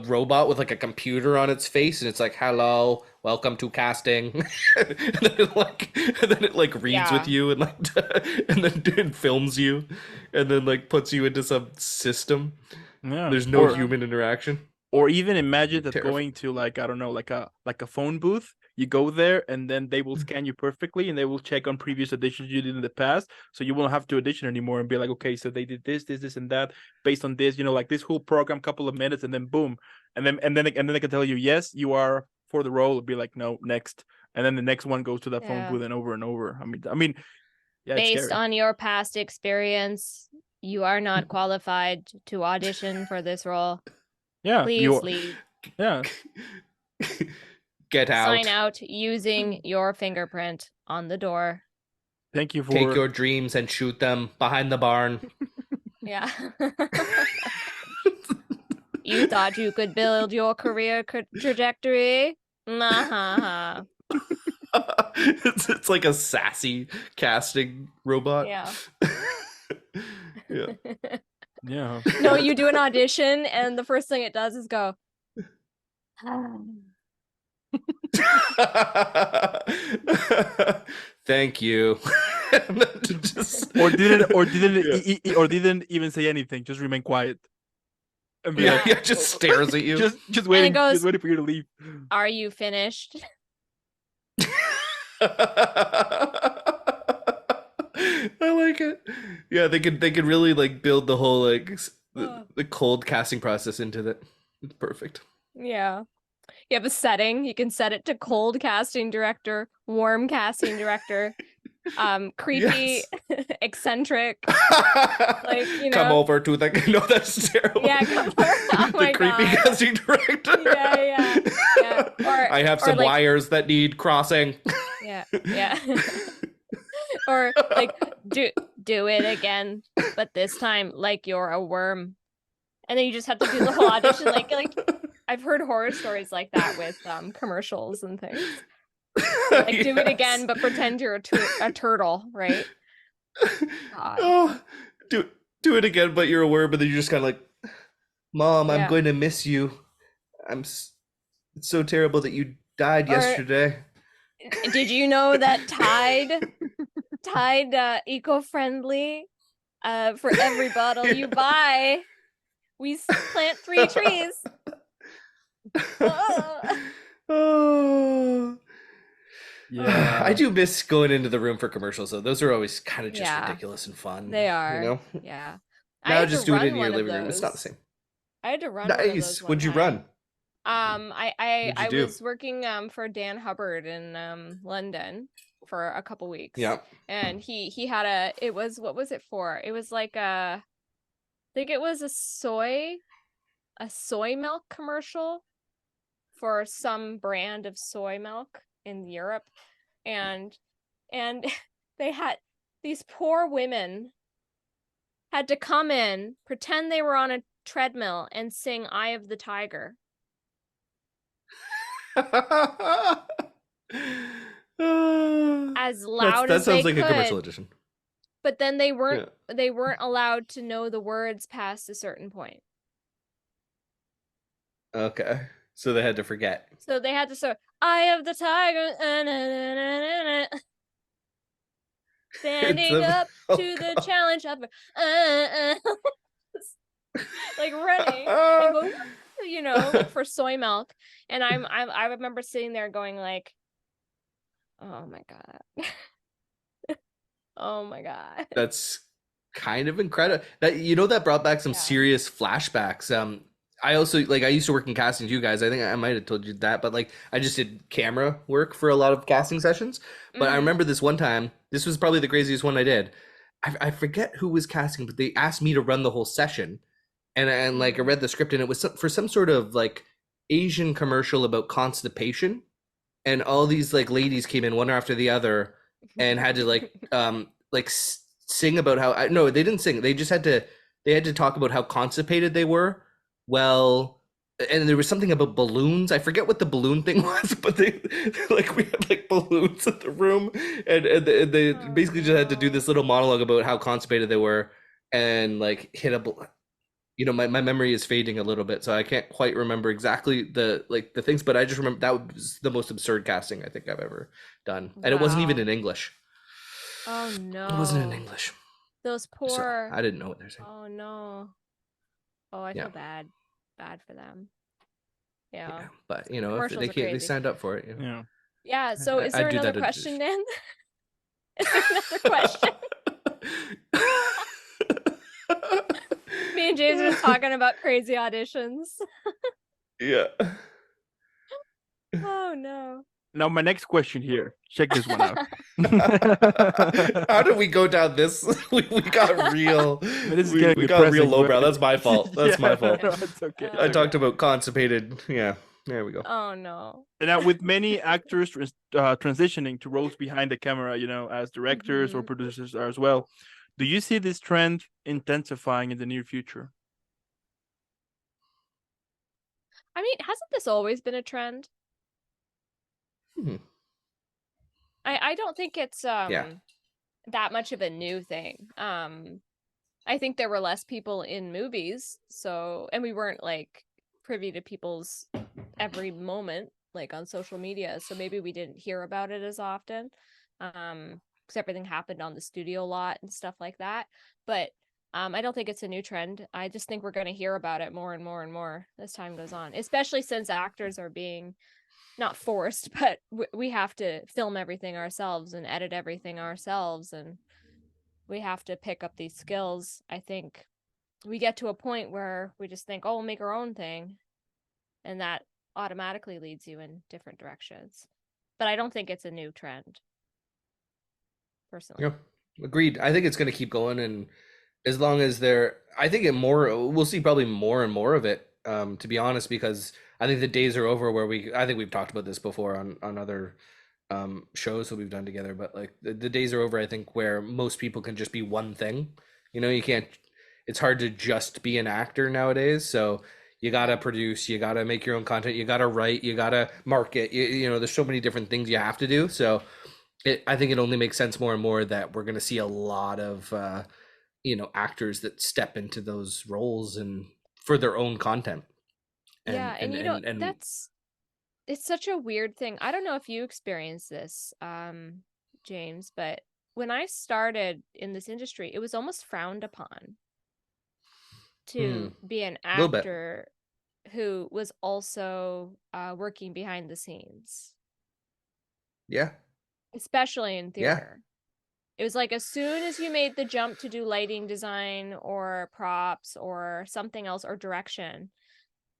Speaker 2: robot with like a computer on its face and it's like, hello, welcome to casting. and then it like reads with you and like and then films you and then like puts you into some system.
Speaker 1: Yeah.
Speaker 2: There's no human interaction.
Speaker 1: Or even imagine that
Speaker 2: Terrifying.
Speaker 1: going to like, I don't know, like a phone booth. You go there and then they will scan you perfectly and they will check on previous auditions you did in the past. So you won't have to audition anymore and be like, okay, so they did this, and that based on this, like this whole program, couple of minutes, and then boom. And then they can tell you, yes, you are for the role. It'll be like, no, next. And then the next one goes to that phone booth and over and over. I mean, yeah, it's
Speaker 3: based
Speaker 1: scary.
Speaker 3: on your past experience, you are not qualified to audition for this role.
Speaker 1: Yeah.
Speaker 3: Please leave.
Speaker 1: Yeah.
Speaker 2: Get out.
Speaker 3: Sign out using your fingerprint on the door.
Speaker 1: Thank you for
Speaker 2: take your dreams and shoot them behind the barn.
Speaker 3: Yeah. You thought you could build your career trajectory? Nah.
Speaker 2: It's like a sassy casting robot.
Speaker 3: Yeah.
Speaker 2: Yeah.
Speaker 1: Yeah.
Speaker 3: No, you do an audition and the first thing it does is go.
Speaker 2: Thank you.
Speaker 1: Or didn't even say anything, just remain quiet. And
Speaker 2: yeah, just stares at you.
Speaker 1: Just waiting,
Speaker 3: goes,
Speaker 1: just waiting for you to leave.
Speaker 3: Are you finished?
Speaker 2: I like it. Yeah, they could really like build the whole like the cold casting process into that. It's perfect.
Speaker 3: Yeah. You have a setting. You can set it to cold casting director, warm casting director, creepy, eccentric. Like,
Speaker 2: come over to the no, that's terrible.
Speaker 3: Yeah, come over. Oh
Speaker 2: the creepy casting director.
Speaker 3: Yeah. Or
Speaker 2: I have some wires that need crossing.
Speaker 3: Yeah. Or like do it again, but this time like you're a worm. And then you just have to do the whole audition like I've heard horror stories like that with commercials and things. Like do it again, but pretend you're a turtle, right? God.
Speaker 2: Oh, do it again, but you're a worm, but then you're just kind of like, Mom, I'm going to miss you. It's so terrible that you died yesterday.
Speaker 3: Did you know that Tide eco-friendly? For every bottle you buy, we plant 3 trees.
Speaker 2: Oh.
Speaker 1: Yeah.
Speaker 2: I do miss going into the room for commercials though. Those are always kind of just ridiculous and fun.
Speaker 3: They are.
Speaker 2: You know?
Speaker 3: Yeah.
Speaker 2: Now just do it in your living room. It's not the same.
Speaker 3: I had to run.
Speaker 2: Nice. What'd you run?
Speaker 3: I was working for Dan Hubbard in London for a couple weeks.
Speaker 2: Yeah.
Speaker 3: And he had what was it for? It was like I think it was a soy milk commercial for some brand of soy milk in Europe. And they had these poor women had to come in, pretend they were on a treadmill and sing Eye of the Tiger. as loud
Speaker 2: That
Speaker 3: as they
Speaker 2: sounds like a commercial
Speaker 3: could.
Speaker 2: edition.
Speaker 3: But then they weren't
Speaker 2: Yeah.
Speaker 3: allowed to know the words past a certain point.
Speaker 2: Okay. So they had to forget.
Speaker 3: So they had to start, "Eye of the tiger, standing up to the challenge of like running and going, you know, for soy milk." And I remember sitting there going like, oh my God. Oh my God.
Speaker 2: That's kind of incredible. That, you know, that brought back some
Speaker 3: Yeah.
Speaker 2: serious flashbacks. I also, like, I used to work in casting too, guys. I think I might have told you that, but like I just did camera work for a lot of casting sessions. But I remember this one time, this was probably the craziest one I did. I forget who was casting, but they asked me to run the whole session. And like I read the script, and it was for some sort of like Asian commercial about constipation. And all these like ladies came in one after the other and had to like sing about how, no, they didn't sing, they just had to talk about how constipated they were. Well, and there was something about balloons. I forget what the balloon thing was, but they like, we had like balloons in the room, and they basically just had to do this little monologue about how constipated they were, and like hit a, you know, my memory is fading a little bit, so I can't quite remember exactly the things, but I just remember that was the most absurd casting I think I've ever done. And it wasn't even in English.
Speaker 3: Oh no.
Speaker 2: It wasn't in English.
Speaker 3: Those poor,
Speaker 2: so I didn't know what they're saying.
Speaker 3: Oh no. Oh, I feel bad for them. Yeah.
Speaker 2: But you know, if they signed up for it, you know.
Speaker 3: Yeah. So is there another question, Dan? Is there another question? Me and James are just talking about crazy auditions.
Speaker 2: Yeah.
Speaker 3: Oh no.
Speaker 1: Now my next question here. Check this one out.
Speaker 2: How did we go down this? We got real. We got real lowbrow. That's my fault. That's my fault.
Speaker 1: No, it's okay.
Speaker 2: I talked about constipated. Yeah. There we go.
Speaker 3: Oh no.
Speaker 1: And now with many actors transitioning to roles behind the camera, you know, as directors or producers are as well, do you see this trend intensifying in the near future?
Speaker 3: I mean, hasn't this always been a trend? I don't think it's that much of a new thing. I think there were less people in movies, so, and we weren't like privy to people's every moment like on social media, so maybe we didn't hear about it as often, because everything happened on the studio lot and stuff like that. But I don't think it's a new trend. I just think we're going to hear about it more and more and more as time goes on, especially since actors are being not forced, but we have to film everything ourselves and edit everything ourselves, and we have to pick up these skills. I think we get to a point where we just think, oh, we'll make our own thing, and that automatically leads you in different directions. But I don't think it's a new trend, personally.
Speaker 2: Yeah, agreed. I think it's going to keep going, and as long as I think we'll see probably more and more of it, to be honest, because I think the days are over where I think we've talked about this before on other shows that we've done together, but like the days are over, I think, where most people can just be one thing. You know, it's hard to just be an actor nowadays. So you got to produce, you got to make your own content, you got to write, you got to market, you know, there's so many different things you have to do. So I think it only makes sense more and more that we're going to see a lot of, you know, actors that step into those roles and for their own content.
Speaker 3: And you know, it's such a weird thing. I don't know if you experienced this, James, but when I started in this industry, it was almost frowned upon to be an actor who was also working behind the scenes.
Speaker 2: Yeah.
Speaker 3: Especially in theater. It was like as soon as you made the jump to do lighting design or props or something else or direction,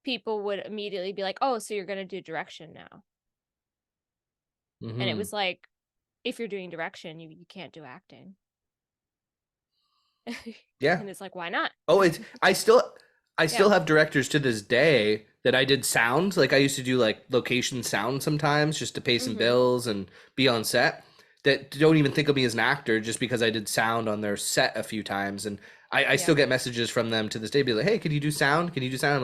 Speaker 3: people would immediately be like, oh, so you're going to do direction now. And it was like, if you're doing direction, you can't do acting.
Speaker 2: Yeah.
Speaker 3: And it's like, why not?
Speaker 2: Oh, I still have directors to this day that I did sound. Like I used to do like location sound sometimes just to pay some bills and be on set, that don't even think of me as an actor just because I did sound on their set a few times. And I still get messages from them to this day, be like, hey, can you do sound? Can you do sound? I'm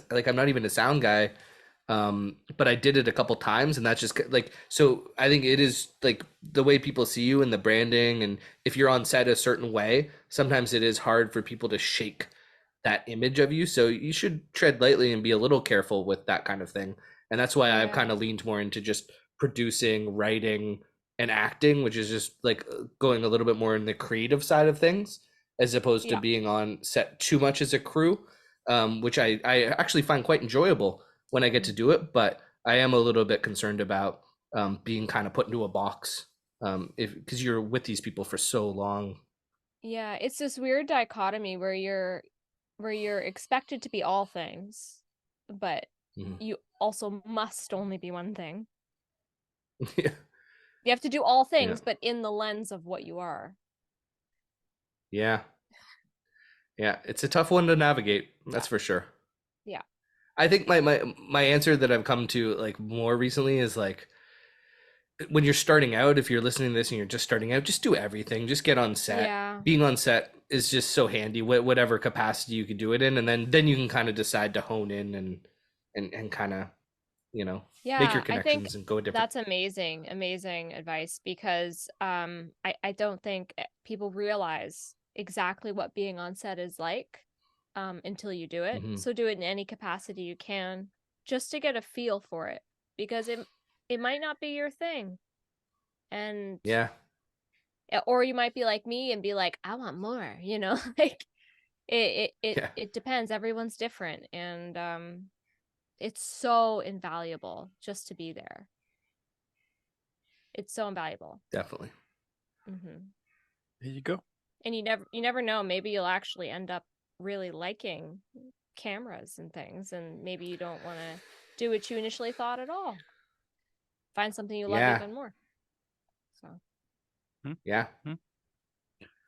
Speaker 2: like, I'm not even a sound guy. But I did it a couple times, and that's just like, so I think it is like the way people see you and the branding, and if you're on set a certain way, sometimes it is hard for people to shake that image of you. So you should tread lightly and be a little careful with that kind of thing. And that's why I've
Speaker 3: Yeah.
Speaker 2: kind of leaned more into just producing, writing, and acting, which is just like going a little bit more in the creative side of things, as opposed to
Speaker 3: Yeah.
Speaker 2: being on set too much as a crew, which I actually find quite enjoyable when I get to
Speaker 3: Mm.
Speaker 2: do it. But I am a little bit concerned about being kind of put into a box, if because you're with these people for so long.
Speaker 3: Yeah, it's this weird dichotomy where you're expected to be all things, but
Speaker 2: Mhm.
Speaker 3: you also must only be one thing.
Speaker 2: Yeah,
Speaker 3: You have to do all
Speaker 2: yeah,
Speaker 3: things, but in the lens of what you are.
Speaker 2: yeah, yeah. It's a tough one to navigate.
Speaker 3: Yeah.
Speaker 2: That's for sure.
Speaker 3: Yeah.
Speaker 2: I think my answer that I've come to like more recently is like, when you're starting out, if you're listening to this and you're just starting out, just do everything. Just get on set.
Speaker 3: Yeah.
Speaker 2: Being on set is just so handy, whatever capacity you could do it in, and then you can kind of decide to hone in and kind of, you know, make your
Speaker 3: Yeah, I think
Speaker 2: connections and go different.
Speaker 3: that's amazing, amazing advice because I don't think people realize exactly what being on set is like until you do it.
Speaker 2: Hmm.
Speaker 3: So do it in any capacity you can just to get a feel for it because it might not be your thing. And
Speaker 2: Yeah,
Speaker 3: or you might be like me and be like, I want more, you know, like
Speaker 2: yeah,
Speaker 3: it depends. Everyone's different and it's so invaluable just to be there. It's so invaluable.
Speaker 2: definitely.
Speaker 3: Hmm.
Speaker 1: There you go.
Speaker 3: And you never know. Maybe you'll actually end up really liking cameras and things, and maybe you don't want to do what you initially thought at all. Find something you love
Speaker 2: Yeah,
Speaker 3: even more. So,
Speaker 1: Hmm?
Speaker 2: yeah,
Speaker 1: Hmm?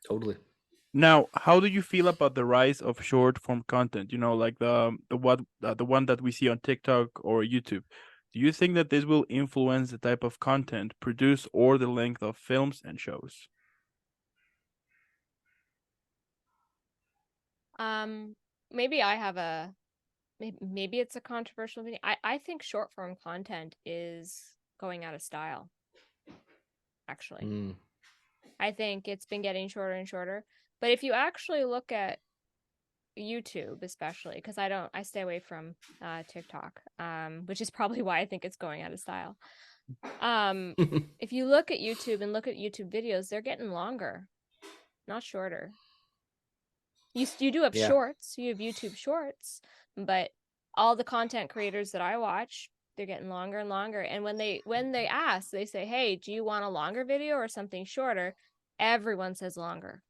Speaker 2: totally.
Speaker 1: Now, how do you feel about the rise of short form content? You know, like the one that we see on TikTok or YouTube. Do you think that this will influence the type of content produced or the length of films and shows?
Speaker 3: um, maybe I have a maybe it's a controversial opinion. I think short form content is going out of style. Actually,
Speaker 2: Mm,
Speaker 3: I think it's been getting shorter and shorter. But if you actually look at YouTube especially because I stay away from TikTok, which is probably why I think it's going out of style. Um, if you look at YouTube and look at YouTube videos, they're getting longer, not shorter. You do have
Speaker 2: yeah.
Speaker 3: shorts, you have YouTube shorts, but all the content creators that I watch, they're getting longer and longer. And when they ask, they say, "Hey, do you want a longer video or something shorter?" Everyone says longer.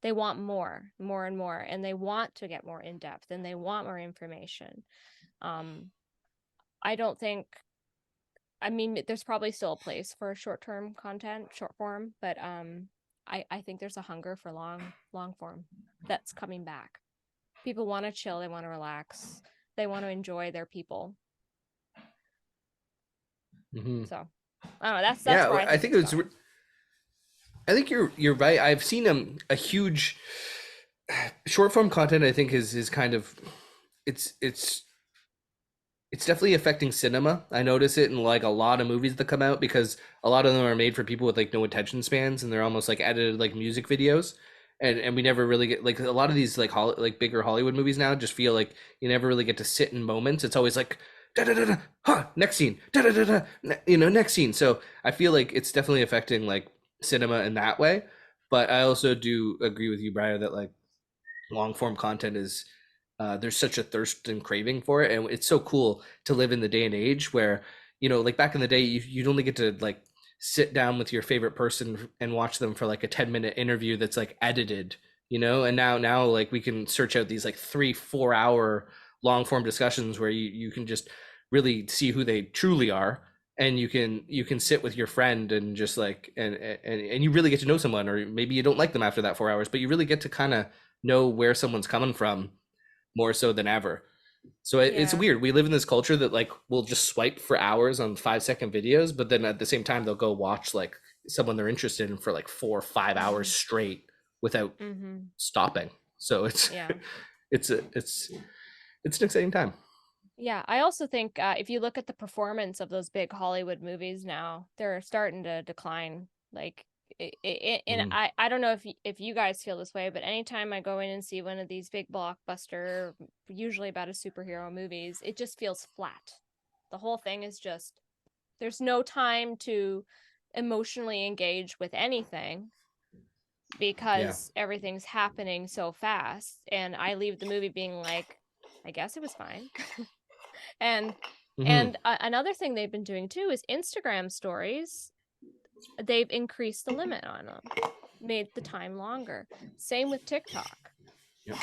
Speaker 3: They want more and more, and they want to get more in depth and they want more information. Um, I don't think, I mean, there's probably still a place for short term content, short form, but I think there's a hunger for long form that's coming back. People want to chill, they want to relax, they want to enjoy their people.
Speaker 2: Hmm.
Speaker 3: So I don't know. That's where
Speaker 2: Yeah,
Speaker 3: I
Speaker 2: I
Speaker 3: think
Speaker 2: think
Speaker 3: it's
Speaker 2: it was.
Speaker 3: going.
Speaker 2: I think you're right. I've seen a huge short form content. I think is kind of, it's it's definitely affecting cinema. I notice it in like a lot of movies that come out, because a lot of them are made for people with like no attention spans, and they're almost like edited like music videos. And we never really get like a lot of these like like bigger Hollywood movies now just feel like you never really get to sit in moments. It's always like da da da da, huh, next scene, da da da da, you know, next scene. So I feel like it's definitely affecting like cinema in that way. But I also do agree with you, Briar, that like long form content is, there's such a thirst and craving for it, and it's so cool to live in the day and age where, you know, like back in the day, you'd only get to like sit down with your favorite person and watch them for like a 10-minute interview that's like edited, you know. And now like we can search out these like 3-4 hour long form discussions where you can just really see who they truly are, and you can sit with your friend and just like and you really get to know someone, or maybe you don't like them after that 4 hours, but you really get to kind of know where someone's coming from more so than ever. So it's
Speaker 3: Yeah.
Speaker 2: weird. We live in this culture that like we'll just swipe for hours on 5-second videos, but then at the same time they'll go watch like someone they're interested in for like 4 or 5 hours
Speaker 3: Mm-hmm.
Speaker 2: straight without
Speaker 3: Mm-hmm.
Speaker 2: stopping. So it's
Speaker 3: Yeah.
Speaker 2: it's a it's an exciting time.
Speaker 3: Yeah, I also think if you look at the performance of those big Hollywood movies now, they're starting to decline. Like, and
Speaker 2: Mm,
Speaker 3: I don't know if you guys feel this way, but anytime I go in and see one of these big blockbuster, usually about a superhero movies, it just feels flat. The whole thing is just there's no time to emotionally engage with anything
Speaker 2: yeah.
Speaker 3: because everything's happening so fast, and I leave the movie being like, I guess it was fine. And
Speaker 2: Hmm.
Speaker 3: another thing they've been doing too is Instagram stories. They've increased the limit on them, made the time longer. Same with TikTok.
Speaker 2: Yep.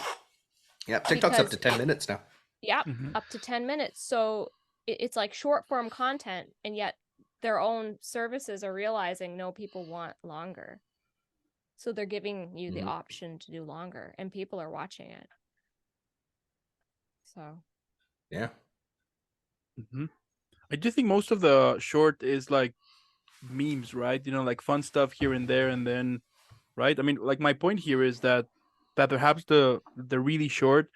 Speaker 2: Yep. TikTok's up to
Speaker 3: Because
Speaker 2: 10 minutes now.
Speaker 3: yep,
Speaker 1: Hmm.
Speaker 3: up to 10 minutes. So it's like short form content, and yet their own services are realizing no, people want longer. So they're giving you the
Speaker 2: Hmm.
Speaker 3: option to do longer, and people are watching it. So
Speaker 2: Yeah.
Speaker 1: Hmm. I do think most of the short is like memes, right? Like fun stuff here and there, and then right. I mean, like my point here is that perhaps the really short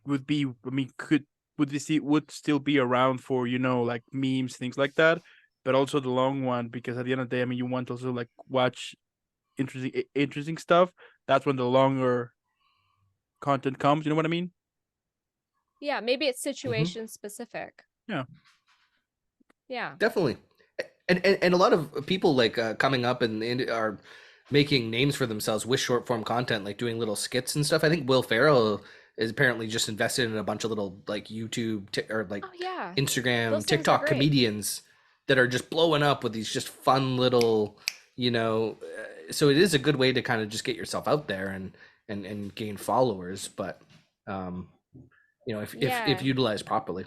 Speaker 1: would be, I mean, would still be around for like memes, things like that, but also the long one, because at the end of the day, I mean, you want to also like watch interesting stuff. That's when the longer content comes. You know what I mean?
Speaker 3: yeah, maybe it's
Speaker 2: Hmm.
Speaker 3: situation specific.
Speaker 1: Yeah.
Speaker 3: Yeah.
Speaker 2: Definitely. And a lot of people like coming up and are making names for themselves with short form content, like doing little skits and stuff. I think Will Ferrell is apparently just invested in a bunch of little like or like
Speaker 3: Oh yeah.
Speaker 2: Instagram,
Speaker 3: Those things are
Speaker 2: TikTok
Speaker 3: great.
Speaker 2: comedians that are just blowing up with these just fun little, so it is a good way to kind of just get yourself out there and gain followers, but um, if
Speaker 3: Yeah.
Speaker 2: utilized properly.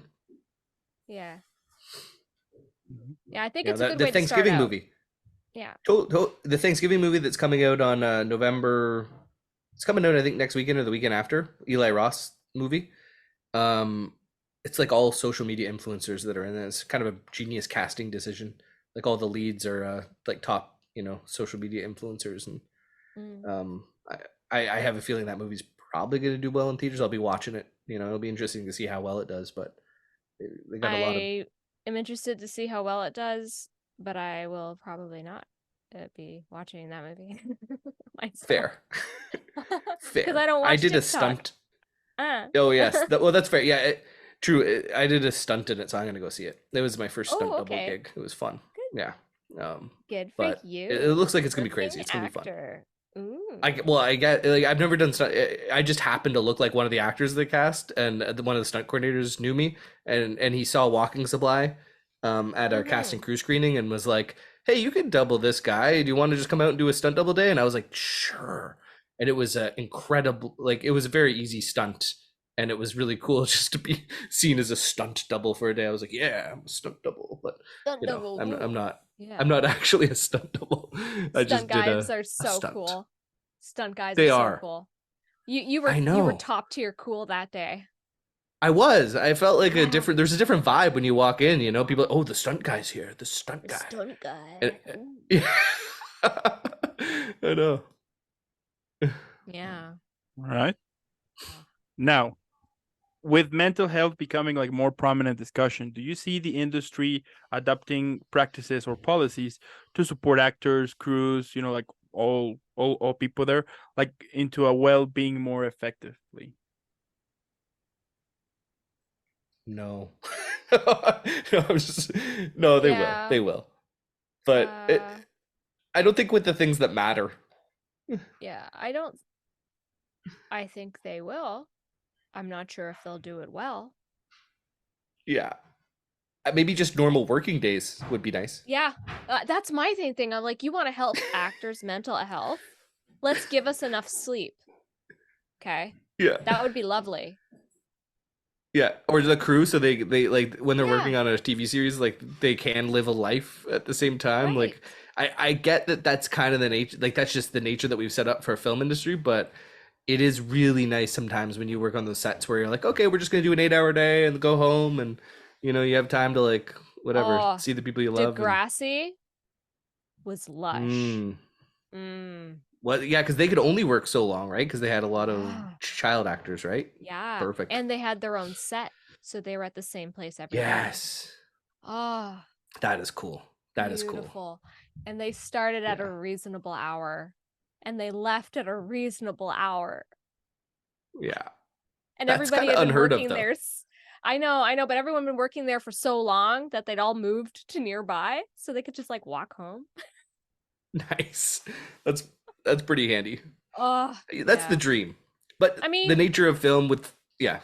Speaker 3: Yeah.
Speaker 1: Mhm.
Speaker 3: Yeah, I think
Speaker 2: Yeah,
Speaker 3: it's a good
Speaker 2: the
Speaker 3: way to start
Speaker 2: Thanksgiving
Speaker 3: out.
Speaker 2: movie.
Speaker 3: Yeah.
Speaker 2: The Thanksgiving movie that's coming out on November. It's coming out, I think, next weekend or the weekend after. Eli Ross movie. Um, it's like all social media influencers that are in it. It's kind of a genius casting decision. Like all the leads are like top, social media influencers, and
Speaker 3: Mm.
Speaker 2: um, I have a feeling that movie's probably going to do well in theaters. I'll be watching it. It'll be interesting to see how well it does. But they got a lot of
Speaker 3: I am interested to see how well it does, but I will probably not be watching that movie myself
Speaker 2: fair,
Speaker 3: because I
Speaker 2: fair.
Speaker 3: don't
Speaker 2: I
Speaker 3: watch
Speaker 2: did a
Speaker 3: TikTok.
Speaker 2: stunt.
Speaker 3: Uh.
Speaker 2: Oh yes, well that's fair. Yeah, true. I did a stunt in it, so I'm gonna go see it. It was my first stunt
Speaker 3: Oh,
Speaker 2: double
Speaker 3: okay.
Speaker 2: gig. It was fun.
Speaker 3: Good.
Speaker 2: Yeah,
Speaker 3: Good for
Speaker 2: but it
Speaker 3: you.
Speaker 2: looks like it's gonna be crazy.
Speaker 3: Working
Speaker 2: It's gonna be fun.
Speaker 3: actor.
Speaker 2: I
Speaker 3: Ooh.
Speaker 2: well, I get like I've never done stunt. I just happened to look like one of the actors of the cast, and one of the stunt coordinators knew me, and he saw Walking Supply, at our cast
Speaker 3: Mm-hmm.
Speaker 2: and crew screening, and was like, "Hey, you can double this guy. Do you want to just come out and do a stunt double day?" And I was like, "Sure." And it was incredible. Like it was a very easy stunt, and it was really cool just to be seen as a stunt double for a day. I was like, "Yeah, I'm a stunt double," but
Speaker 3: Stunt double.
Speaker 2: I'm
Speaker 3: Woo.
Speaker 2: not. I'm
Speaker 3: Yeah.
Speaker 2: not actually a stunt double. I
Speaker 3: Stunt
Speaker 2: just did
Speaker 3: guys are
Speaker 2: a
Speaker 3: so
Speaker 2: stunt.
Speaker 3: cool. Stunt guys are
Speaker 2: They
Speaker 3: so
Speaker 2: are.
Speaker 3: cool. You
Speaker 2: I
Speaker 3: you were
Speaker 2: know.
Speaker 3: top tier cool that day.
Speaker 2: I was. I felt like
Speaker 3: Yeah.
Speaker 2: there's a different vibe when you walk in, People, oh, the stunt guy's here, the stunt
Speaker 3: The
Speaker 2: guy.
Speaker 3: stunt
Speaker 2: And,
Speaker 3: guy. Ooh.
Speaker 2: yeah. I know.
Speaker 3: Yeah.
Speaker 1: All right.
Speaker 3: Oh.
Speaker 1: Now, with mental health becoming like more prominent discussion, do you see the industry adopting practices or policies to support actors, crews, like all people there, like into a well-being more effectively?
Speaker 2: No. No, no, they will.
Speaker 3: Yeah.
Speaker 2: They will. But
Speaker 3: Uh
Speaker 2: I don't think with the things that matter.
Speaker 3: yeah, I think they will. I'm not sure if they'll do it well.
Speaker 2: Yeah. Maybe just normal working days would be nice.
Speaker 3: Yeah. That's my thing. I'm like, you want to help actors' mental health? Let's give us enough sleep. Okay?
Speaker 2: Yeah.
Speaker 3: That would be lovely.
Speaker 2: Yeah, or the crew, so they like when they're
Speaker 3: Yeah.
Speaker 2: working on a TV series, like they can live a life at the same time.
Speaker 3: Right.
Speaker 2: Like I get that that's kind of the nature, like that's just the nature that we've set up for a film industry. But it is really nice sometimes when you work on those sets where you're like, okay, we're just gonna do an 8 hour day and go home, and you have time to like whatever
Speaker 3: Oh,
Speaker 2: see the people you love and
Speaker 3: Degrassi was lush.
Speaker 2: mm,
Speaker 3: Mm.
Speaker 2: well, yeah, because they could only work so long, right? Because they had a lot of
Speaker 3: Yeah.
Speaker 2: child actors, right?
Speaker 3: Yeah.
Speaker 2: Perfect.
Speaker 3: And they had their own set. so they were at the same place every day.
Speaker 2: Yes.
Speaker 3: Oh,
Speaker 2: That is cool. That is cool.
Speaker 3: beautiful. And they started at
Speaker 2: Yeah.
Speaker 3: a reasonable hour and they left at a reasonable hour.
Speaker 2: Yeah.
Speaker 3: And
Speaker 2: That's
Speaker 3: everybody
Speaker 2: kind of
Speaker 3: had been
Speaker 2: unheard of,
Speaker 3: working
Speaker 2: though.
Speaker 3: there. I know, but everyone had been working there for so long that they'd all moved to nearby so they could just like walk home.
Speaker 2: Nice. That's pretty handy.
Speaker 3: Oh,
Speaker 2: That's the
Speaker 3: yeah.
Speaker 2: dream. But
Speaker 3: I mean,
Speaker 2: the nature of film with, yeah,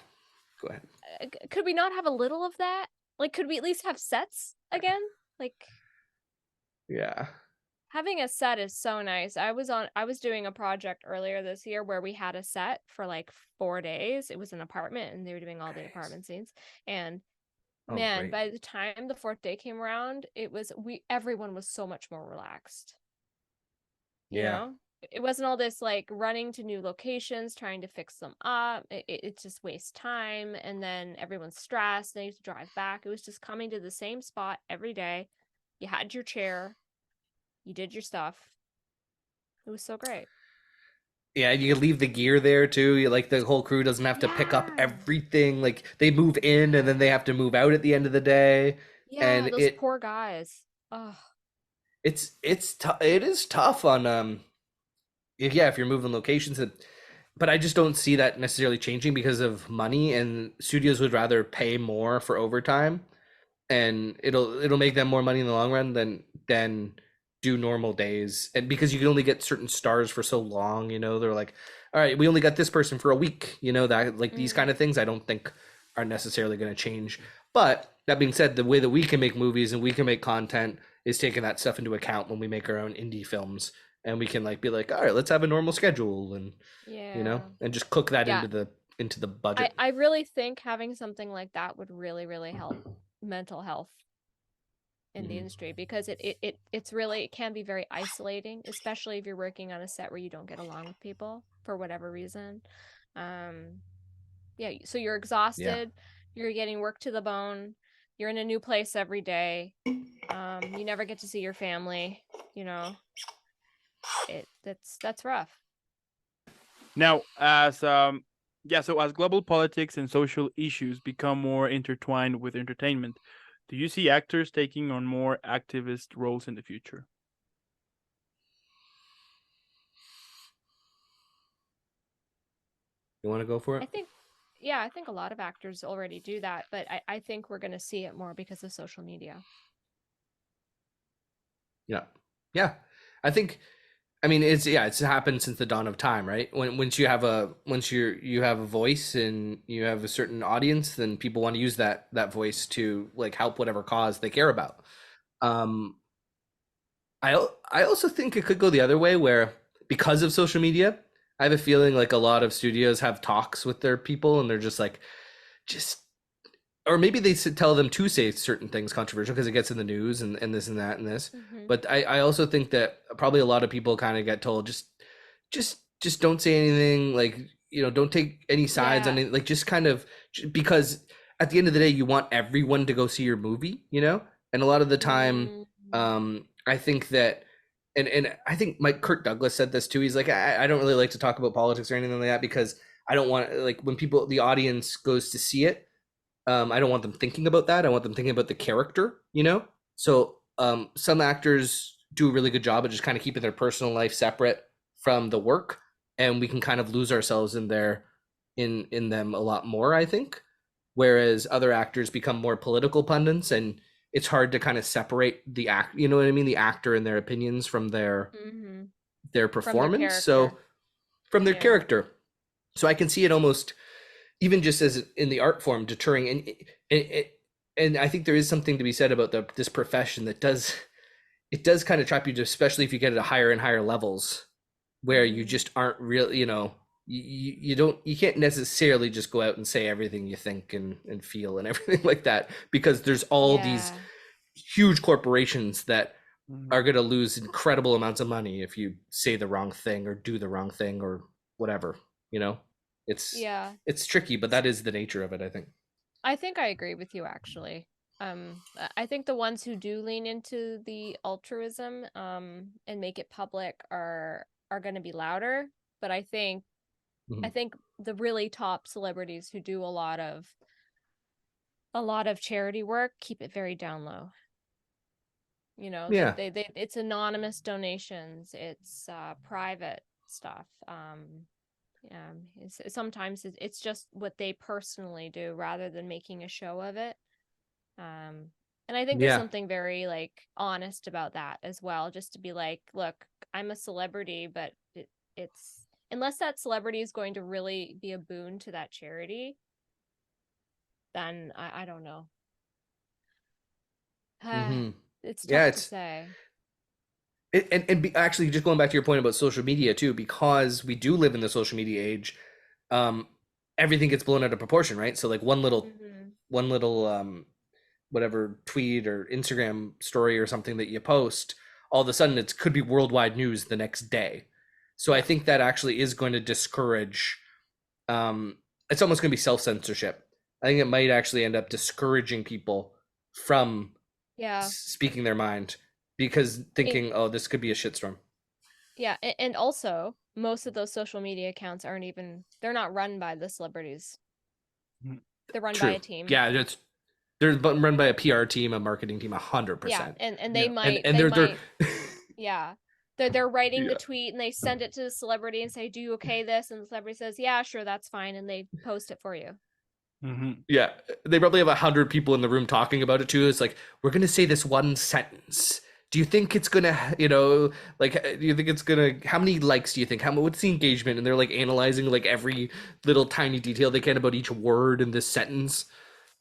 Speaker 2: go ahead.
Speaker 3: could we not have a little of that? Like, could we at least have sets again? Like,
Speaker 2: Yeah.
Speaker 3: having a set is so nice. I was doing a project earlier this year where we had a set for like 4 days. It was an apartment and they were doing all the
Speaker 2: Nice.
Speaker 3: apartment scenes. And
Speaker 2: Oh,
Speaker 3: man,
Speaker 2: great.
Speaker 3: by the time the fourth day came around, everyone was so much more relaxed. You
Speaker 2: Yeah.
Speaker 3: know? It wasn't all this like running to new locations, trying to fix them up. It just wastes time, and then everyone's stressed. They need to drive back. It was just coming to the same spot every day. You had your chair, you did your stuff. It was so great.
Speaker 2: Yeah, and you leave the gear there too. Like the whole crew doesn't have to pick up
Speaker 3: Yeah.
Speaker 2: everything. Like they move in and then they have to move out at the end of the day.
Speaker 3: Yeah,
Speaker 2: And
Speaker 3: those poor guys. Oh,
Speaker 2: it is tough on if you're moving locations. But I just don't see that necessarily changing because of money, and studios would rather pay more for overtime, and it'll make them more money in the long run than do normal days. And because you can only get certain stars for so long, they're like, all right, we only got this person for a week, that like these kind of things I don't think are necessarily going to change. But that being said, the way that we can make movies and we can make content is taking that stuff into account when we make our own indie films, and we can like be like, all right, let's have a normal schedule, and
Speaker 3: yeah.
Speaker 2: and just cook that
Speaker 3: Yeah.
Speaker 2: into the budget.
Speaker 3: I really think having something like that would really, really help mental health in the industry, because it's really, it can be very isolating, especially if you're working on a set where you don't get along with people for whatever reason. Yeah, so you're
Speaker 2: Yeah.
Speaker 3: exhausted, you're getting worked to the bone, you're in a new place every day. You never get to see your family, that's rough.
Speaker 1: Now, so as global politics and social issues become more intertwined with entertainment, do you see actors taking on more activist roles in the future?
Speaker 2: You want to go for it?
Speaker 3: I think a lot of actors already do that, but I think we're going to see it more because of social media.
Speaker 2: Yeah. Yeah. I think it's happened since the dawn of time, right? Once you have you have a voice and you have a certain audience, then people want to use that voice to like help whatever cause they care about. Um I also think it could go the other way, where because of social media, I have a feeling like a lot of studios have talks with their people and they're just like, just, or maybe they tell them to say certain things controversial because it gets in the news and this and that and this.
Speaker 3: Mm-hmm.
Speaker 2: But I also think that probably a lot of people kind of get told just don't say anything, like, don't take any sides on it, like just kind of, because at the end of the day you want everyone to go see your movie, and a lot of the time I think that, and I think Kirk Douglas said this too. He's like, I don't really like to talk about politics or anything like that because I don't want, like, when the audience goes to see it, I don't want them thinking about that. I want them thinking about the character, So some actors do a really good job of just kind of keeping their personal life separate from the work, and we can kind of lose ourselves in them a lot more, I think. Whereas other actors become more political pundits, and it's hard to kind of separate the you know what I mean, the actor and their opinions from their performance. So from their character. So I can see it almost, even just as in the art form, deterring, and I think there is something to be said about this profession that does kind of trap you, especially if you get at higher and higher levels, where you just aren't really, you can't necessarily just go out and say everything you think and feel and everything like that, because there's all these huge corporations that are going to lose incredible amounts of money if you say the wrong thing or do the wrong thing or whatever, it's tricky, but that is the nature of it, I think.
Speaker 3: I think I agree with you, actually. I think the ones who do lean into the altruism and make it public are going to be louder, but I think the really top celebrities who do a lot of a lot of charity work, keep it very down low. You know,
Speaker 2: Yeah.
Speaker 3: they it's anonymous donations, it's private stuff. Yeah, sometimes it's just what they personally do rather than making a show of it. And I think there's
Speaker 2: Yeah.
Speaker 3: something very like honest about that as well, just to be like, look, I'm a celebrity, but it's unless that celebrity is going to really be a boon to that charity, then I don't know.
Speaker 2: Hmm.
Speaker 3: It's
Speaker 2: Yeah,
Speaker 3: tough to
Speaker 2: it's
Speaker 3: say.
Speaker 2: actually just going back to your point about social media too, because we do live in the social media age, um, everything gets blown out of proportion, right? So like
Speaker 3: Mm-hmm.
Speaker 2: one little whatever tweet or Instagram story or something that you post, all of a sudden it could be worldwide news the next day. So I
Speaker 3: Yeah.
Speaker 2: think that actually is going to discourage. It's almost going to be self-censorship. I think it might actually end up discouraging people from
Speaker 3: Yeah.
Speaker 2: speaking their mind because thinking, oh, this could be a shitstorm.
Speaker 3: Yeah, and also most of those social media accounts they're not run by the celebrities.
Speaker 1: Mhm.
Speaker 3: They're run by
Speaker 2: True.
Speaker 3: a team.
Speaker 2: Yeah, they're run by a PR team, a marketing team,
Speaker 3: Yeah,
Speaker 2: 100%.
Speaker 3: and
Speaker 1: Yeah.
Speaker 2: And
Speaker 3: they
Speaker 2: they're
Speaker 3: might yeah. They're writing the
Speaker 2: yeah.
Speaker 3: tweet and they send it to the celebrity and say, "Do you okay this?" And the celebrity says, "Yeah, sure, that's fine," and they post it for you.
Speaker 2: Yeah, they probably have 100 people in the room talking about it too. It's like, we're gonna say this one sentence. Do you think it's gonna, like, do you think it's gonna? How many likes do you think? What's the engagement? And they're like analyzing like every little tiny detail they can about each word in this sentence.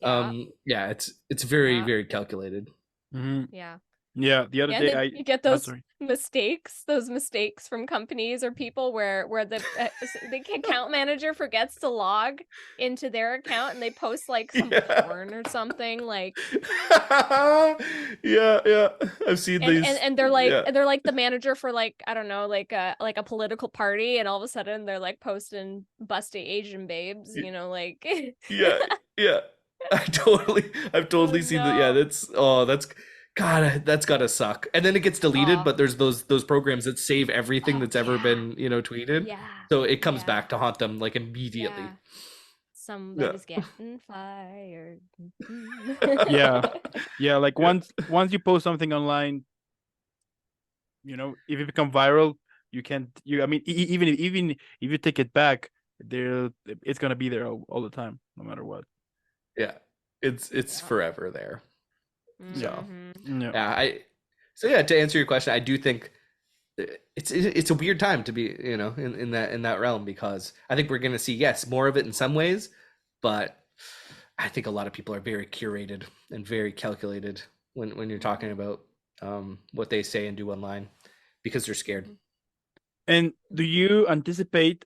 Speaker 3: Yeah.
Speaker 2: Yeah, it's very
Speaker 3: Yeah.
Speaker 2: very calculated.
Speaker 1: Mm-hmm.
Speaker 3: Yeah.
Speaker 1: Yeah, the other
Speaker 3: Yeah, and
Speaker 1: day
Speaker 3: then
Speaker 1: I
Speaker 3: you get
Speaker 1: oh,
Speaker 3: those
Speaker 1: sorry.
Speaker 3: mistakes from companies or people where the account manager forgets to log into their account and they post like some
Speaker 2: Yeah.
Speaker 3: porn or something like
Speaker 2: Yeah, I've seen
Speaker 3: and
Speaker 2: these. Yeah.
Speaker 3: they're like the manager for like I don't know like a political party and all of a sudden they're like posting busty Asian babes, you know, like
Speaker 2: Yeah, yeah. I've
Speaker 3: oh
Speaker 2: totally seen that. Yeah,
Speaker 3: no.
Speaker 2: that's God, that's gotta suck. And then it gets deleted,
Speaker 3: Oh,
Speaker 2: but there's those programs that save everything
Speaker 3: oh
Speaker 2: that's ever
Speaker 3: yeah.
Speaker 2: been, tweeted.
Speaker 3: Yeah.
Speaker 2: So it comes
Speaker 3: Yeah.
Speaker 2: back to haunt them like immediately.
Speaker 3: Yeah.
Speaker 2: Yeah.
Speaker 3: Somebody's getting fired.
Speaker 1: Yeah. Yeah, like once you post something online, if it become viral, you can't I mean even if you take it back, there it's gonna be there all the time, no matter what.
Speaker 2: Yeah. It's
Speaker 3: Yeah.
Speaker 2: forever there.
Speaker 1: Yeah.
Speaker 2: So
Speaker 3: Mm-hmm.
Speaker 1: Yeah.
Speaker 2: yeah, so yeah, to answer your question, I do think it's a weird time to be, in that realm, because I think we're gonna see, yes, more of it in some ways, but I think a lot of people are very curated and very calculated when you're talking about what they say and do online because they're scared.
Speaker 1: And do you anticipate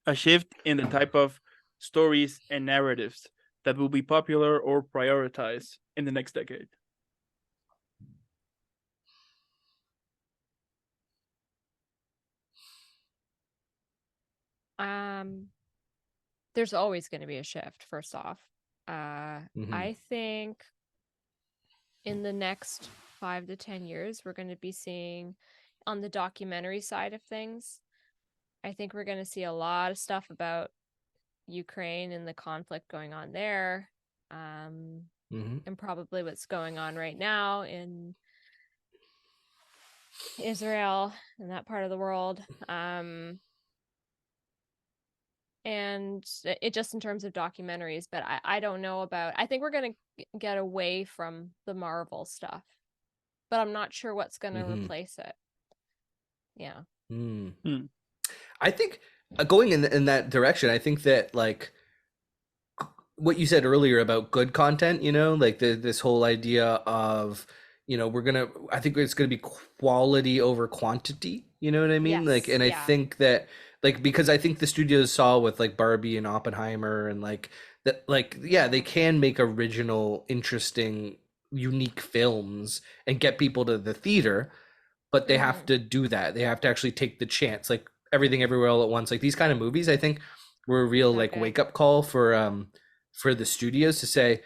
Speaker 1: a shift in the type of stories and narratives that will be popular or prioritized in the next decade?
Speaker 3: There's always going to be a shift, first off.
Speaker 2: Mm-hmm.
Speaker 3: I think in the next 5 to 10 years, we're going to be seeing on the documentary side of things. I think we're going to see a lot of stuff about Ukraine and the conflict going on there,
Speaker 2: Mm-hmm.
Speaker 3: and probably what's going on right now in Israel and that part of the world. And it just in terms of documentaries, but I don't know about. I think we're gonna get away from the Marvel stuff, but I'm not sure what's gonna
Speaker 2: Mm-hmm.
Speaker 3: replace it. Yeah.
Speaker 2: Mm.
Speaker 1: Hmm.
Speaker 2: I think going in that direction, I think that like what you said earlier about good content, like this whole idea of, I think it's gonna be quality over quantity. You know what I mean? Like,
Speaker 3: Yes.
Speaker 2: and I
Speaker 3: Yeah.
Speaker 2: think that like because I think the studios saw with like Barbie and Oppenheimer and like that, like yeah, they can make original, interesting, unique films and get people to the theater, but they have
Speaker 3: Mm-hmm.
Speaker 2: to do that. They have to actually take the chance. Like Everything Everywhere All at Once, like these kind of movies, I think were a real like
Speaker 3: Okay.
Speaker 2: wake up call for the studios to say,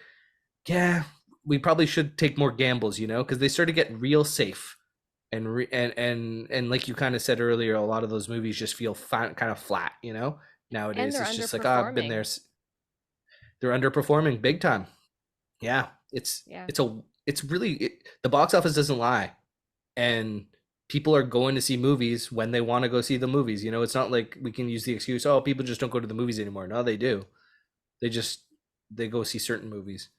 Speaker 2: yeah, we probably should take more gambles, because they started getting real safe and like you kind of said earlier, a lot of those movies just feel kind of flat,
Speaker 3: And
Speaker 2: nowadays.
Speaker 3: they're
Speaker 2: It's just like, oh, I've been
Speaker 3: underperforming.
Speaker 2: there. They're underperforming big time. Yeah, it's
Speaker 3: Yeah.
Speaker 2: it's a it's really the box office doesn't lie, and people are going to see movies when they want to go see the movies. You know, it's not like we can use the excuse, oh, people just don't go to the movies anymore. No, they do. They just they go see certain movies.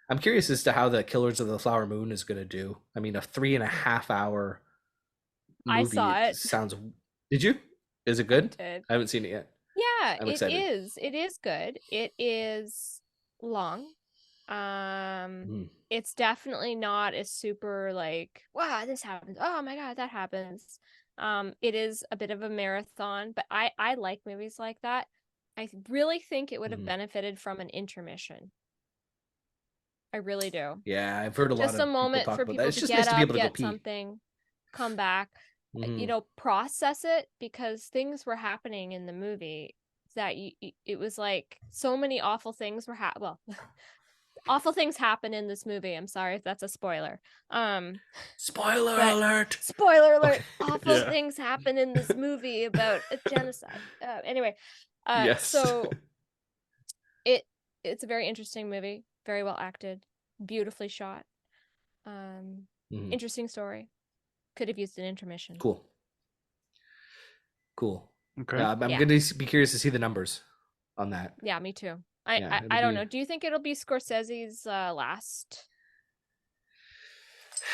Speaker 2: I'm curious as to how the Killers of the Flower Moon is going to do. I mean, a 3.5 hour
Speaker 3: I
Speaker 2: movie.
Speaker 3: saw
Speaker 2: It
Speaker 3: it.
Speaker 2: sounds. Did you? Is it
Speaker 3: I
Speaker 2: good?
Speaker 3: did.
Speaker 2: I haven't seen it yet.
Speaker 3: Yeah,
Speaker 2: I'm
Speaker 3: it
Speaker 2: excited.
Speaker 3: is. It is good. It is long.
Speaker 2: Mhm.
Speaker 3: It's definitely not a super like, wow, this happens. Oh my God, that happens. It is a bit of a marathon, but I like movies like that. I really think it would have
Speaker 2: Mhm.
Speaker 3: benefited from an intermission. I really do.
Speaker 2: Yeah, I've heard a lot
Speaker 3: Just a
Speaker 2: of people
Speaker 3: moment
Speaker 2: talk
Speaker 3: for
Speaker 2: about that.
Speaker 3: people
Speaker 2: It's
Speaker 3: to
Speaker 2: just nice
Speaker 3: get
Speaker 2: to be
Speaker 3: up,
Speaker 2: able to go
Speaker 3: get
Speaker 2: pee.
Speaker 3: something, come back,
Speaker 2: Hmm.
Speaker 3: process it, because things were happening in the movie that it was like so many awful things were awful things happen in this movie. I'm sorry if that's a spoiler.
Speaker 2: Spoiler
Speaker 3: But
Speaker 2: alert!
Speaker 3: spoiler alert,
Speaker 2: Okay.
Speaker 3: awful
Speaker 1: Yeah.
Speaker 3: things happen in this movie about a genocide. Anyway,
Speaker 2: Yes.
Speaker 3: so it's a very interesting movie, very well acted, beautifully shot. Um,
Speaker 2: Mhm.
Speaker 3: Interesting story. Could have used an intermission.
Speaker 2: Cool. Cool.
Speaker 1: Okay.
Speaker 2: I'm
Speaker 3: Yeah.
Speaker 2: gonna be curious to see the numbers on that.
Speaker 3: Yeah, me too. I,
Speaker 2: Yeah,
Speaker 3: I
Speaker 2: it'll
Speaker 3: I don't
Speaker 2: be.
Speaker 3: know. Do you think it'll be Scorsese's last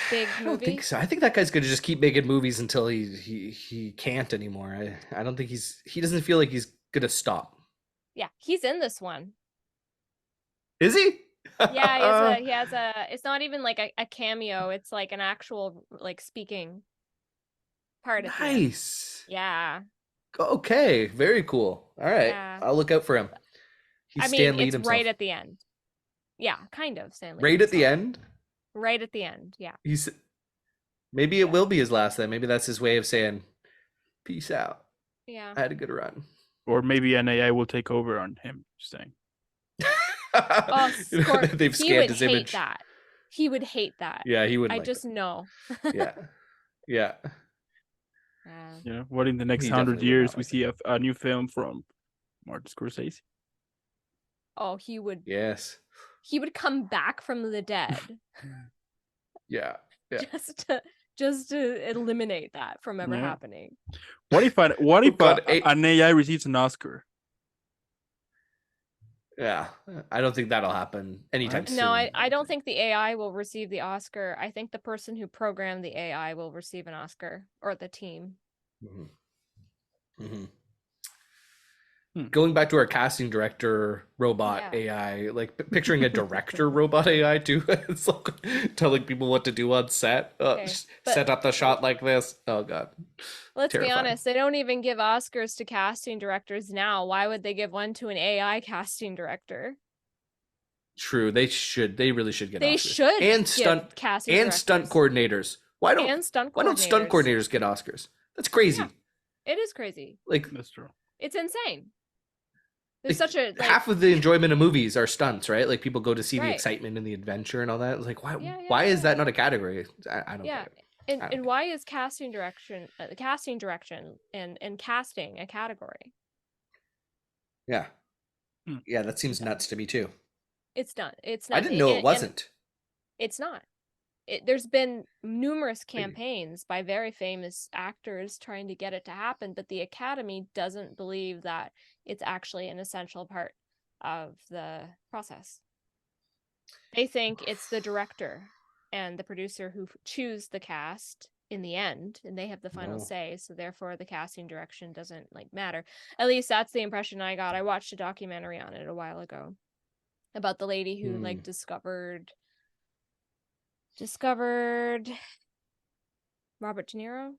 Speaker 3: big
Speaker 2: I don't think
Speaker 3: movie?
Speaker 2: so. I think that guy's gonna just keep making movies until he can't anymore. I don't think he doesn't feel like he's gonna stop.
Speaker 3: Yeah, he's in this one.
Speaker 2: Is he?
Speaker 3: Yeah, he has a it's not even like a cameo, it's like an actual like speaking part at the end.
Speaker 2: Nice.
Speaker 3: Yeah.
Speaker 2: Okay, very cool. All right,
Speaker 3: Yeah.
Speaker 2: I'll look out for him. He's
Speaker 3: I mean,
Speaker 2: Stan Lee
Speaker 3: it's right
Speaker 2: himself.
Speaker 3: at the end. Yeah, kind of Stanley
Speaker 2: Right at the
Speaker 3: himself.
Speaker 2: end,
Speaker 3: Right at the end. Yeah.
Speaker 2: he's maybe it
Speaker 3: Yeah.
Speaker 2: will be his last. Then maybe that's his way of saying peace out.
Speaker 3: Yeah.
Speaker 2: I had a good run.
Speaker 1: Or maybe an AI will take over on him. Just saying.
Speaker 3: Oh,
Speaker 2: They've
Speaker 3: he
Speaker 2: scanned
Speaker 3: would
Speaker 2: his
Speaker 3: hate
Speaker 2: image.
Speaker 3: that. He would hate that.
Speaker 2: Yeah, he wouldn't
Speaker 3: I
Speaker 2: like
Speaker 3: just
Speaker 2: that.
Speaker 3: know.
Speaker 2: Yeah, yeah.
Speaker 3: Yeah.
Speaker 1: You know, what in the next
Speaker 2: He
Speaker 1: 100
Speaker 2: definitely would
Speaker 1: years
Speaker 2: not
Speaker 1: we
Speaker 2: like
Speaker 1: see a new film from Martin Scorsese?
Speaker 3: Oh,
Speaker 2: that. Yes.
Speaker 3: he would come back from the dead
Speaker 2: Yeah. Yeah.
Speaker 3: just to eliminate that from ever
Speaker 1: Yeah.
Speaker 3: happening.
Speaker 1: What if
Speaker 2: Oh God.
Speaker 1: an AI receives an Oscar?
Speaker 2: Yeah. I don't think that'll happen anytime
Speaker 1: Right?
Speaker 2: soon.
Speaker 3: No, I don't think the AI will receive the Oscar. I think the person who programmed the AI will receive an Oscar, or the team.
Speaker 2: Hmm. Hmm.
Speaker 1: Hmm.
Speaker 2: Going back to our casting director robot
Speaker 3: Yeah.
Speaker 2: AI, like picturing a director robot AI too. It's like telling people what to do on set.
Speaker 3: Okay, but
Speaker 2: Set up the shot like this. Oh God.
Speaker 3: let's be
Speaker 2: Terrifying.
Speaker 3: honest, they don't even give Oscars to casting directors now. Why would they give one to an AI casting director?
Speaker 2: True. They should. They really should get
Speaker 3: They
Speaker 2: Oscars.
Speaker 3: should
Speaker 2: And
Speaker 3: give
Speaker 2: stunt
Speaker 3: casting
Speaker 2: and stunt
Speaker 3: directors
Speaker 2: coordinators. Why don't
Speaker 3: and stunt
Speaker 2: why don't stunt
Speaker 3: coordinators.
Speaker 2: coordinators get Oscars? That's crazy.
Speaker 3: Yeah, it is crazy.
Speaker 2: Like
Speaker 1: That's true.
Speaker 3: It's insane. There's
Speaker 2: like,
Speaker 3: such a like
Speaker 2: half of the enjoyment of movies are stunts, right? Like people go to see the
Speaker 3: right.
Speaker 2: excitement and the adventure and all that. It's like why
Speaker 3: Yeah,
Speaker 2: why is
Speaker 3: yeah.
Speaker 2: that not a category? I don't
Speaker 3: Yeah.
Speaker 2: get it.
Speaker 3: And
Speaker 2: I don't
Speaker 3: and
Speaker 2: get
Speaker 3: why is casting direction and casting a category?
Speaker 2: it. Yeah.
Speaker 1: Hmm.
Speaker 2: Yeah, that seems nuts to me too.
Speaker 3: It's not. It's
Speaker 2: I
Speaker 3: not.
Speaker 2: didn't know it
Speaker 3: And
Speaker 2: wasn't.
Speaker 3: it's not. There's been numerous
Speaker 2: Maybe.
Speaker 3: campaigns by very famous actors trying to get it to happen, but the Academy doesn't believe that it's actually an essential part of the process. They think it's the director and the producer who choose the cast in the end, and they have the final
Speaker 2: No.
Speaker 3: say, so therefore the casting direction doesn't like matter. At least that's the impression I got. I watched a documentary on it a while ago about the lady who like discovered Robert De Niro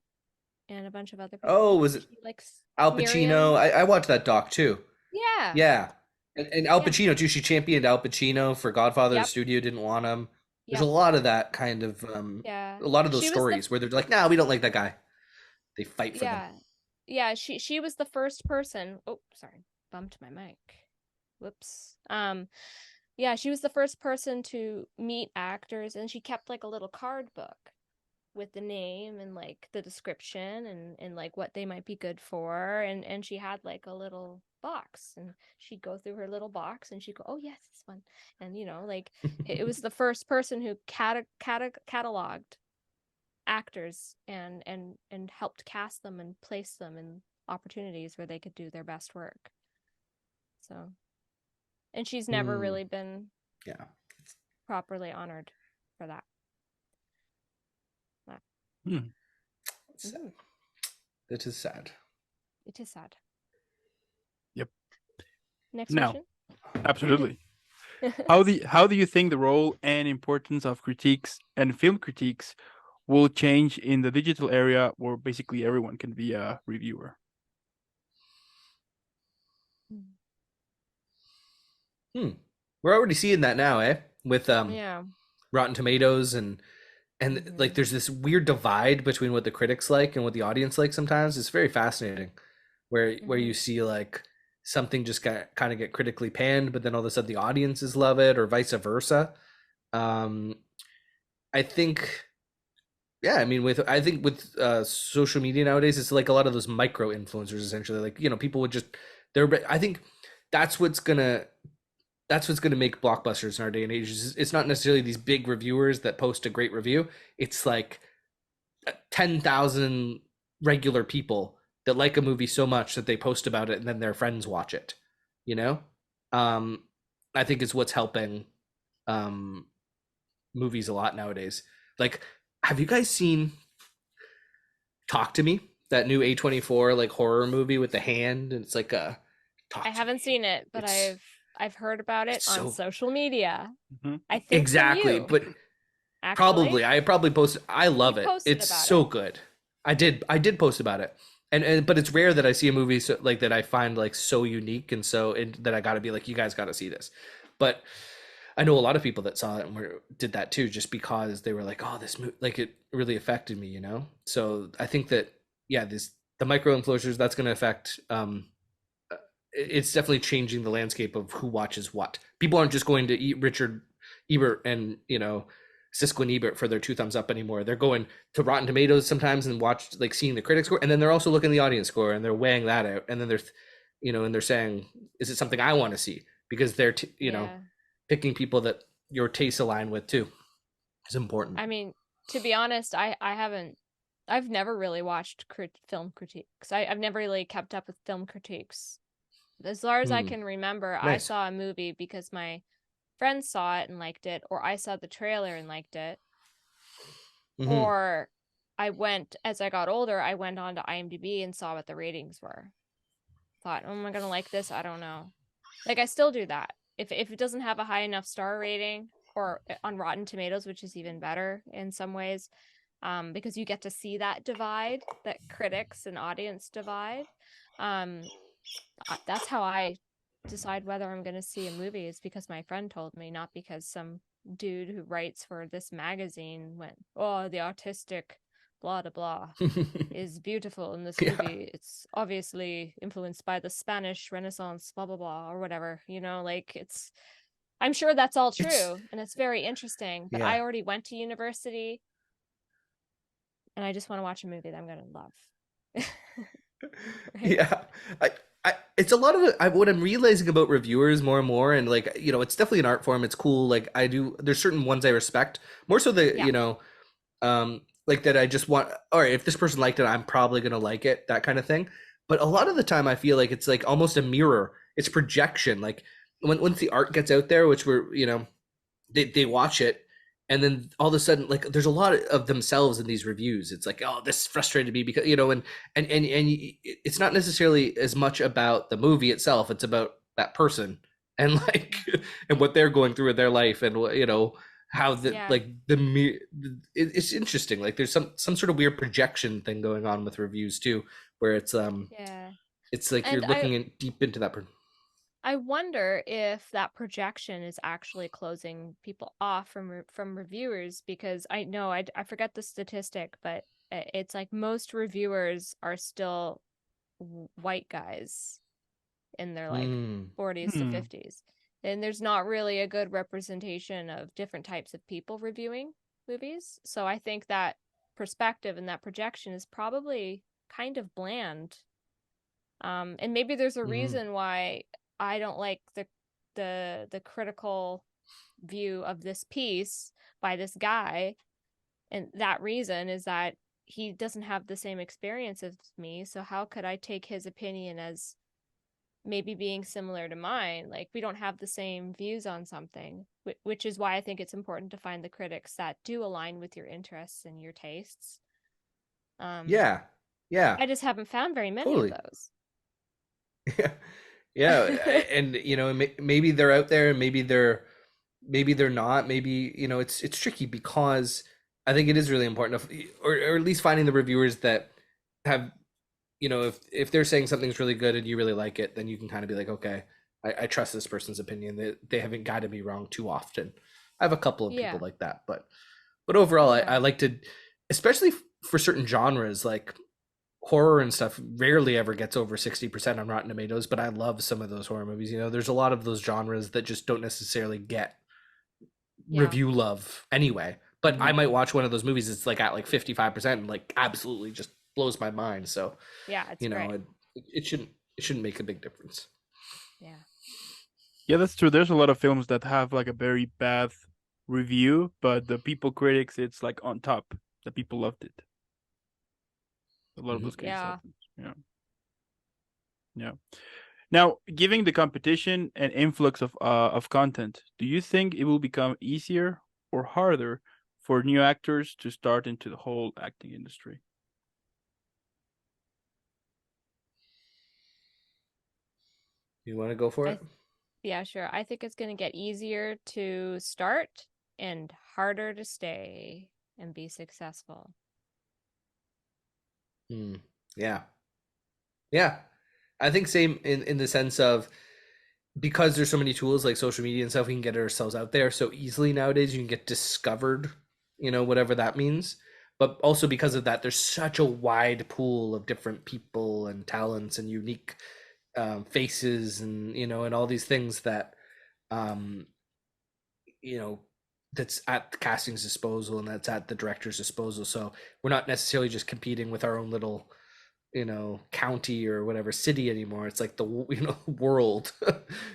Speaker 3: and a bunch of other people.
Speaker 2: Oh, was it
Speaker 3: She likes
Speaker 2: Al
Speaker 3: Miriam.
Speaker 2: Pacino? I watched that doc too.
Speaker 3: Yeah.
Speaker 2: Yeah. And Al
Speaker 3: Yeah.
Speaker 2: Pacino too. She championed Al Pacino for Godfather. The
Speaker 3: Yep.
Speaker 2: studio didn't want him. There's a
Speaker 3: Yep.
Speaker 2: lot of that kind of
Speaker 3: Yeah.
Speaker 2: a lot of those
Speaker 3: She was the
Speaker 2: stories where they're like, nah, we don't like that guy. They fight for them.
Speaker 3: Yeah, she was the first person. Oh, sorry. Bumped my mic. Whoops. Yeah, she was the first person to meet actors, and she kept like a little card book with the name and like the description and like what they might be good for, and she had like a little box, and she'd go through her little box and she'd go, oh yes, this one. And like it was the first person who cataloged actors and helped cast them and place them in opportunities where they could do their best work. So, and she's never really been
Speaker 2: Yeah.
Speaker 3: properly honored for that.
Speaker 2: It's sad. It is sad.
Speaker 3: It is sad.
Speaker 1: Yep.
Speaker 3: Next
Speaker 1: Now,
Speaker 3: question.
Speaker 1: absolutely. How do you think the role and importance of critiques and film critiques will change in the digital area where basically everyone can be a reviewer?
Speaker 2: We're already seeing that now, with
Speaker 3: Yeah.
Speaker 2: Rotten Tomatoes and like there's this weird divide between what the critics like and what the audience like sometimes. It's very fascinating where you see like something just kind of get critically panned, but then all of a sudden the audiences love it, or vice versa. I think I mean, with social media nowadays, it's like a lot of those micro influencers, essentially. Like, people would just I think that's what's gonna make blockbusters in our day and age. It's not necessarily these big reviewers that post a great review. It's like 10,000 regular people that like a movie so much that they post about it and then their friends watch it. I think is what's helping movies a lot nowadays. Like, have you guys seen Talk to Me? That new A24 like horror movie with the hand, and it's like a
Speaker 3: I haven't seen it, but I've heard about it on social media. I think
Speaker 2: exactly,
Speaker 3: from you,
Speaker 2: but
Speaker 3: actually.
Speaker 2: I probably posted. I love it. It's so good. I did post about it, and but it's rare that I see a movie like that I find like so unique and that I got to be like, you guys got to see this. But I know a lot of people that saw it and did that too, just because they were like, oh, this movie, like, it really affected me, So I think that the micro influencers, that's going to affect. It's definitely changing the landscape of who watches what. People aren't just going to eat Richard Ebert and Siskel and Ebert for their 2 thumbs up anymore. They're going to Rotten Tomatoes sometimes and seeing the critic score, and then they're also looking at the audience score and they're weighing that out, and then and they're saying, is it something I want to see? Because they're picking people that your tastes align with too. Is important.
Speaker 3: I mean, to be honest, I've never really watched film critiques. I've never really kept up with film critiques. As far as I can remember,
Speaker 2: Nice.
Speaker 3: I saw a movie because my friends saw it and liked it, or I saw the trailer and liked it. Or as I got older, I went on to IMDb and saw what the ratings were. Thought, oh, am I going to like this? I don't know. Like, I still do that. If it doesn't have a high enough star rating, or on Rotten Tomatoes, which is even better in some ways, because you get to see that divide, that critics and audience divide. That's how I decide whether I'm going to see a movie, is because my friend told me, not because some dude who writes for this magazine went, oh, the artistic blah blah blah is beautiful in this movie. It's obviously influenced by the Spanish Renaissance, blah blah blah, or whatever. I'm sure that's all true, and it's very interesting. But I already went to university, and I just want to watch a movie that I'm going to love.
Speaker 2: Right? Yeah, it's a lot of what I'm realizing about reviewers more and more, and like, it's definitely an art form. It's cool. Like, there's certain ones I respect more so like that I just want, all right, if this person liked it, I'm probably gonna like it, that kind of thing. But a lot of the time I feel like it's like almost a mirror. It's projection. Like, once the art gets out there, which they watch it, and then all of a sudden, like, there's a lot of themselves in these reviews. It's like, oh, this frustrated me because and it's not necessarily as much about the movie itself. It's about that person and like and what they're going through in their life, and how it's interesting. Like, there's some sort of weird projection thing going on with reviews too, where it's it's like, and you're looking deep into that person.
Speaker 3: I wonder if that projection is actually closing people off from reviewers, because I know I forget the statistic, but it's like most reviewers are still white guys in their like 40s to 50s, and there's not really a good representation of different types of people reviewing movies. So I think that perspective and that projection is probably kind of bland. And maybe there's a
Speaker 2: Mhm.
Speaker 3: reason why I don't like the critical view of this piece by this guy. And that reason is that he doesn't have the same experience as me. So how could I take his opinion as maybe being similar to mine? Like, we don't have the same views on something, which is why I think it's important to find the critics that do align with your interests and your tastes.
Speaker 2: Yeah. Yeah.
Speaker 3: I just haven't found very many of
Speaker 2: Totally.
Speaker 3: those.
Speaker 2: Yeah. Yeah. And maybe they're out there, and maybe they're not. Maybe, it's tricky because I think it is really important or at least finding the reviewers that have, if they're saying something's really good and you really like it, then you can kind of be like, okay, I trust this person's opinion. They haven't guided me wrong too often. I have a couple of people
Speaker 3: Yeah.
Speaker 2: like that, but overall,
Speaker 3: Yeah.
Speaker 2: I like to, especially for certain genres like horror and stuff, rarely ever gets over 60% on Rotten Tomatoes, but I love some of those horror movies. There's a lot of those genres that just don't necessarily get
Speaker 3: Yeah.
Speaker 2: review love anyway. But I
Speaker 1: Mhm.
Speaker 2: might watch one of those movies that's like at like 55% and like absolutely just blows my mind. So,
Speaker 3: Yeah. It's
Speaker 2: you know,
Speaker 3: great.
Speaker 2: it, it shouldn't make a big difference.
Speaker 3: Yeah.
Speaker 1: Yeah, that's true. There's a lot of films that have like a very bad review, but the people critics, it's like on top. The people loved it. A lot of
Speaker 2: Mhm.
Speaker 1: those cases
Speaker 3: Yeah.
Speaker 1: happen. Yeah. Yeah. Now, given the competition and influx of content, do you think it will become easier or harder for new actors to start into the whole acting industry?
Speaker 2: You want to go for
Speaker 3: I
Speaker 2: it?
Speaker 3: th- yeah, sure. I think it's going to get easier to start and harder to stay and be successful.
Speaker 2: Hmm. Yeah. Yeah. I think same in the sense of, because there's so many tools like social media and stuff, we can get ourselves out there so easily nowadays. You can get discovered, whatever that means. But also because of that, there's such a wide pool of different people and talents and unique faces, and all these things that um, you know that's at the casting's disposal and that's at the director's disposal. So we're not necessarily just competing with our own little county or whatever city anymore. It's like the world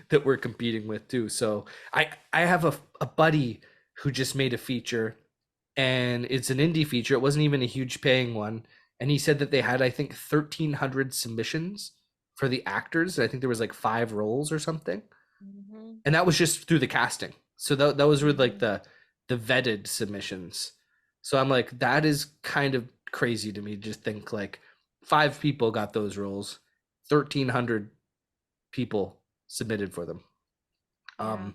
Speaker 2: that we're competing with too. So I have a buddy who just made a feature, and it's an indie feature. It wasn't even a huge paying one, and he said that they had, I think, 1,300 submissions for the actors. I think there was like 5 roles or something,
Speaker 3: Mm-hmm.
Speaker 2: and that was just through the casting. So that was with like
Speaker 3: Mm-hmm.
Speaker 2: the vetted submissions. So I'm like, that is kind of crazy to me. Just think like 5 people got those roles, 1,300 people submitted for them.
Speaker 3: Yeah.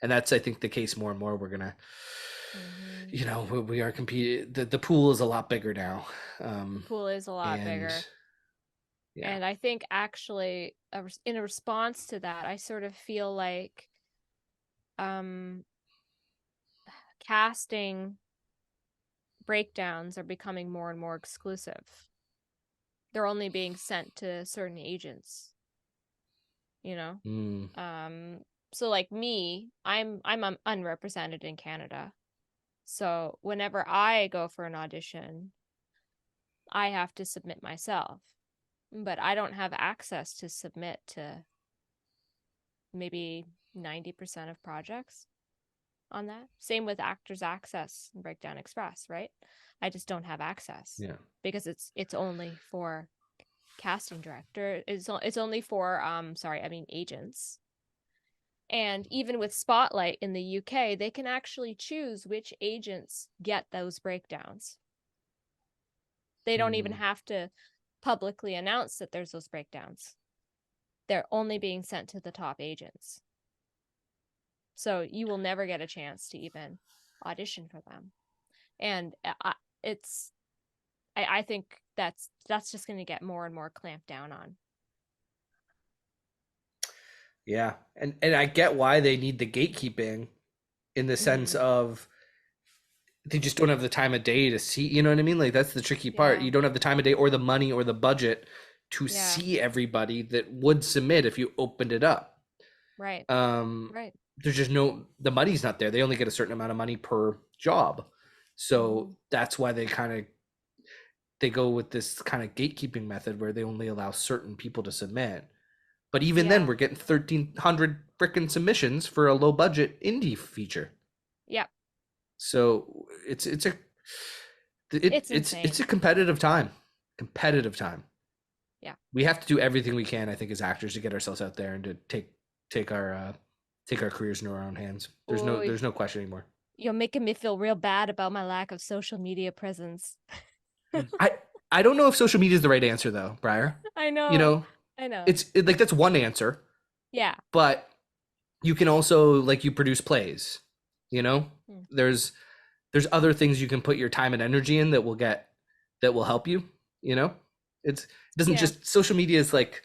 Speaker 2: And that's, I think, the case more and more. We're gonna,
Speaker 3: Mm-hmm.
Speaker 2: we are competing. The pool is a lot bigger now.
Speaker 3: The pool is a lot
Speaker 2: And
Speaker 3: bigger.
Speaker 2: yeah.
Speaker 3: And I think actually, in a response to that, I sort of feel like um, casting breakdowns are becoming more and more exclusive. They're only being sent to certain agents, you know?
Speaker 2: Mm,
Speaker 3: Um, so like me, I'm unrepresented in Canada. So whenever I go for an audition, I have to submit myself. But I don't have access to submit to maybe 90% of projects on that. Same with Actors Access and Breakdown Express, right? I just don't have access
Speaker 2: yeah.
Speaker 3: because it's only for casting director. It's only for agents. And even with Spotlight in the UK, they can actually choose which agents get those breakdowns. They don't even
Speaker 2: Mm,
Speaker 3: have to publicly announce that there's those breakdowns. They're only being sent to the top agents. So you will never get a chance to even audition for them. And it's I think that's just going to get more and more clamped down on.
Speaker 2: yeah. And I get why they need the gatekeeping, in the sense
Speaker 3: Mm-hmm.
Speaker 2: of they just don't have the time of day to see, you know what I mean? Like, that's the tricky part.
Speaker 3: Yeah.
Speaker 2: You don't have the time of day or the money or the budget to
Speaker 3: Yeah.
Speaker 2: see everybody that would submit if you opened it up.
Speaker 3: Right.
Speaker 2: Um,
Speaker 3: Right.
Speaker 2: there's just the money's not there. They only get a certain amount of money per job.
Speaker 3: Mm-hmm.
Speaker 2: So that's why they kind of they go with this kind of gatekeeping method where they only allow certain people to submit. But even then,
Speaker 3: Yeah.
Speaker 2: we're getting 1,300 freaking submissions for a low budget indie feature.
Speaker 3: Yep.
Speaker 2: So it's
Speaker 3: It's insane.
Speaker 2: it's a competitive time. Competitive time.
Speaker 3: Yeah.
Speaker 2: We have to do everything we can, I think, as actors to get ourselves out there and to take our careers into our own hands. There's
Speaker 3: Ooh,
Speaker 2: no question anymore.
Speaker 3: you're making me feel real bad about my lack of social media presence.
Speaker 2: I don't know if social media is the right answer though, Briar.
Speaker 3: I
Speaker 2: You
Speaker 3: know.
Speaker 2: know,
Speaker 3: I know.
Speaker 2: like that's one answer,
Speaker 3: Yeah.
Speaker 2: but you can also like you produce plays. You know,
Speaker 3: Hmm.
Speaker 2: there's other things you can put your time and energy in that will help you. You know, it doesn't
Speaker 3: Yeah.
Speaker 2: just social media is like,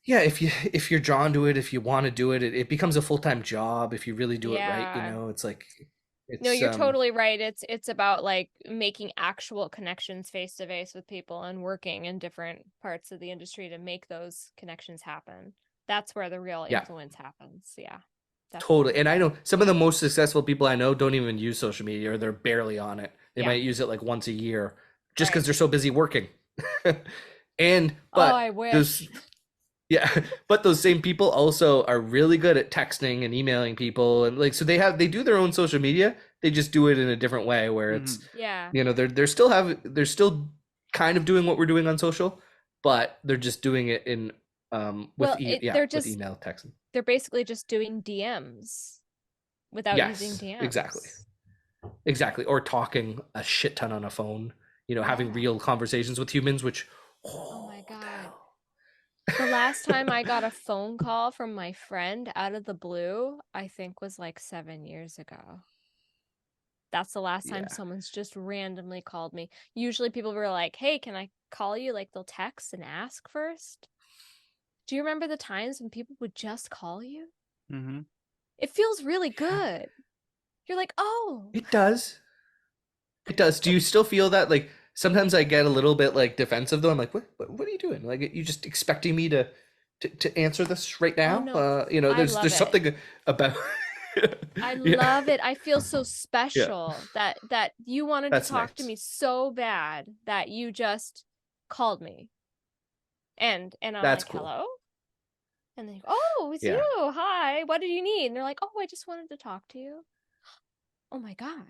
Speaker 2: yeah, if you're drawn to it, if you want to do it, it becomes a full-time job if you really do it right. You
Speaker 3: Yeah.
Speaker 2: know, it's like
Speaker 3: No,
Speaker 2: it's
Speaker 3: you're totally right. It's about like making actual connections face to face with people and working in different parts of the industry to make those connections happen. That's where the real
Speaker 2: yeah,
Speaker 3: influence happens. Yeah.
Speaker 2: totally.
Speaker 3: Definitely.
Speaker 2: And I know some of the most successful people I know don't even use social media or they're barely on it. They
Speaker 3: Yeah.
Speaker 2: might use it like once a year just because
Speaker 3: Right.
Speaker 2: they're so busy working. And
Speaker 3: Oh, I
Speaker 2: those
Speaker 3: wish.
Speaker 2: yeah, but those same people also are really good at texting and emailing people and like so they do their own social media. They just do it in a different way where it's
Speaker 3: Yeah.
Speaker 2: you know they're still kind of doing what we're doing on social, but they're just doing it in
Speaker 3: Well,
Speaker 2: with email texting.
Speaker 3: they're basically just doing DMs without using
Speaker 2: Yes, exactly.
Speaker 3: DMs.
Speaker 2: Exactly. Or talking a shit ton on a phone, you know, having
Speaker 3: Yeah.
Speaker 2: real conversations with humans, which
Speaker 3: Oh my God. The last time I got a phone call from my friend out of the blue, I think was like 7 years ago. That's the last time
Speaker 2: yeah.
Speaker 3: someone's just randomly called me. Usually people were like, hey, can I call you? Like they'll text and ask first. Do you remember the times when people would just call you?
Speaker 1: Mm-hmm.
Speaker 3: It feels really good. You're like, oh.
Speaker 2: It does. It does. Do you still feel that? Like sometimes I get a little bit like defensive though. I'm like, what are you doing? Like you just expecting me to answer this right
Speaker 3: Oh
Speaker 2: now?
Speaker 3: no.
Speaker 2: You know,
Speaker 3: I
Speaker 2: there's
Speaker 3: love it.
Speaker 2: something about
Speaker 3: I
Speaker 2: Yeah.
Speaker 3: love it. I feel so
Speaker 2: Yeah.
Speaker 3: special that you wanted to
Speaker 2: That's
Speaker 3: talk to
Speaker 2: nice.
Speaker 3: me so bad that you just called me. And I'm
Speaker 2: That's
Speaker 3: like,
Speaker 2: cool.
Speaker 3: hello? And they go, oh, it's
Speaker 2: Yeah.
Speaker 3: you. Hi. What did you need? And they're like, oh, I just wanted to talk to you. Oh my God.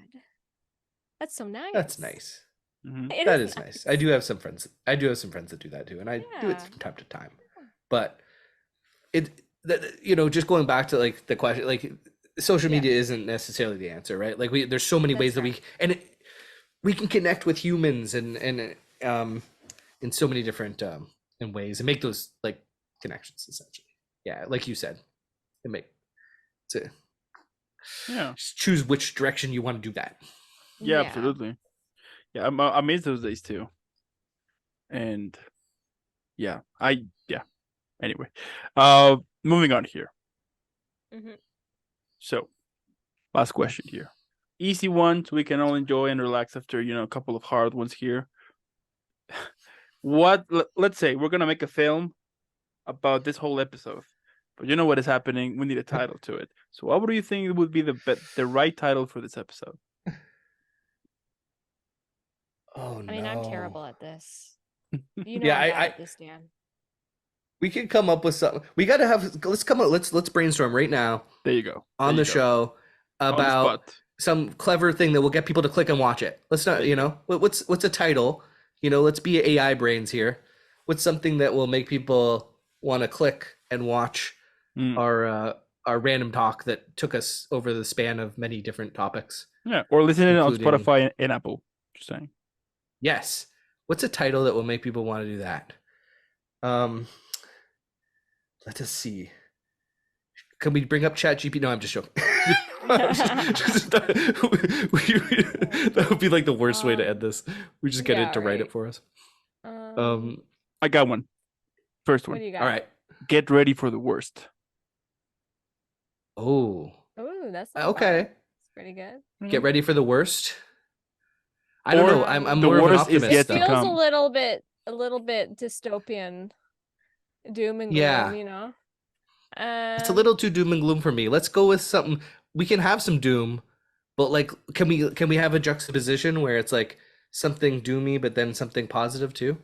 Speaker 3: That's so nice.
Speaker 2: That's nice.
Speaker 1: Mm-hmm.
Speaker 3: It
Speaker 2: That
Speaker 3: is
Speaker 2: is
Speaker 3: nice.
Speaker 2: nice. I do have some friends. I do have some friends that do that too, and I do it
Speaker 3: Yeah.
Speaker 2: from time to time. But you know, just going back to like the question, like social
Speaker 3: Yeah.
Speaker 2: media isn't necessarily the answer, right? Like there's so many
Speaker 3: That's
Speaker 2: ways that
Speaker 3: right.
Speaker 2: we can connect with humans and in so many different in ways and make those like connections essentially. Yeah, like you said, and make to
Speaker 1: Yeah.
Speaker 2: just choose which direction you want to do that.
Speaker 1: Yeah, absolutely. Yeah, I miss those days too. And yeah, Anyway, moving on here.
Speaker 3: Mhm.
Speaker 1: So, last question here. Easy one, so we can all enjoy and relax after a couple of hard ones here. Let's say we're gonna make a film about this whole episode, but you know what is happening. We need a title to it. So, what do you think would be the right title for this episode?
Speaker 2: Oh
Speaker 3: I mean, I'm
Speaker 2: no.
Speaker 3: terrible at this. You know
Speaker 2: Yeah,
Speaker 3: I'm bad at this, Dan.
Speaker 2: we could come up with something. We got to have let's brainstorm right now
Speaker 1: There you go.
Speaker 2: on the show
Speaker 1: On the
Speaker 2: about
Speaker 1: spot.
Speaker 2: some clever thing that will get people to click and watch it. Let's not,
Speaker 1: There you go.
Speaker 2: what's a title? You know, let's be AI brains here. What's something that will make people want to click and watch
Speaker 1: Mm.
Speaker 2: our random talk that took us over the span of many different topics?
Speaker 1: Yeah, or listen on
Speaker 2: including-
Speaker 1: Spotify and Apple. Just saying.
Speaker 2: Yes. What's a title that will make people want to do that? Let us see. Can we bring up ChatGPT? No, I'm just joking. That would be like the worst way to end this. We just get it to write it for us.
Speaker 1: I got one. First one.
Speaker 3: What do you got?
Speaker 2: All right.
Speaker 1: Get ready for the worst.
Speaker 2: Oh.
Speaker 3: Oh, that's not
Speaker 2: Okay.
Speaker 3: bad. It's pretty good.
Speaker 2: Get ready for the worst. I don't
Speaker 1: Or
Speaker 2: know. I'm
Speaker 1: the
Speaker 2: more of an
Speaker 1: worst is
Speaker 2: optimist.
Speaker 1: yet to
Speaker 3: Feels
Speaker 1: come.
Speaker 3: a little bit dystopian, doom and gloom.
Speaker 2: Yeah.
Speaker 3: You know.
Speaker 2: It's a little too doom and gloom for me. Let's go with something. We can have some doom, but like, can we have a juxtaposition where it's like something doomy, but then something positive too.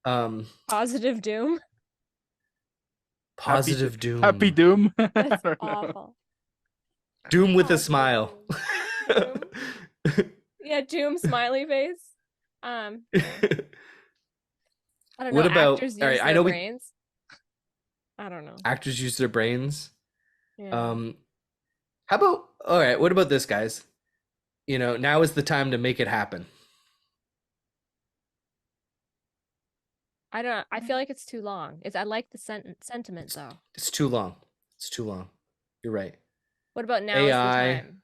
Speaker 3: Positive doom.
Speaker 2: Positive doom.
Speaker 1: Happy Doom. I
Speaker 3: That's
Speaker 1: don't know.
Speaker 3: awful.
Speaker 2: Doom with a
Speaker 3: Positive
Speaker 2: smile.
Speaker 3: doom. Yeah, doom smiley face. Yeah. I don't know.
Speaker 2: What about?
Speaker 3: Actors
Speaker 2: All
Speaker 3: use
Speaker 2: right, I
Speaker 3: their
Speaker 2: know
Speaker 3: brains. I don't know.
Speaker 2: actors use their brains.
Speaker 3: Yeah.
Speaker 2: How about? All right, what about this, guys? Now is the time to make it happen.
Speaker 3: I feel like it's too long. I like the sentiment though.
Speaker 2: It's too long. It's too long. You're right.
Speaker 3: What about now is the
Speaker 2: AI.
Speaker 3: time?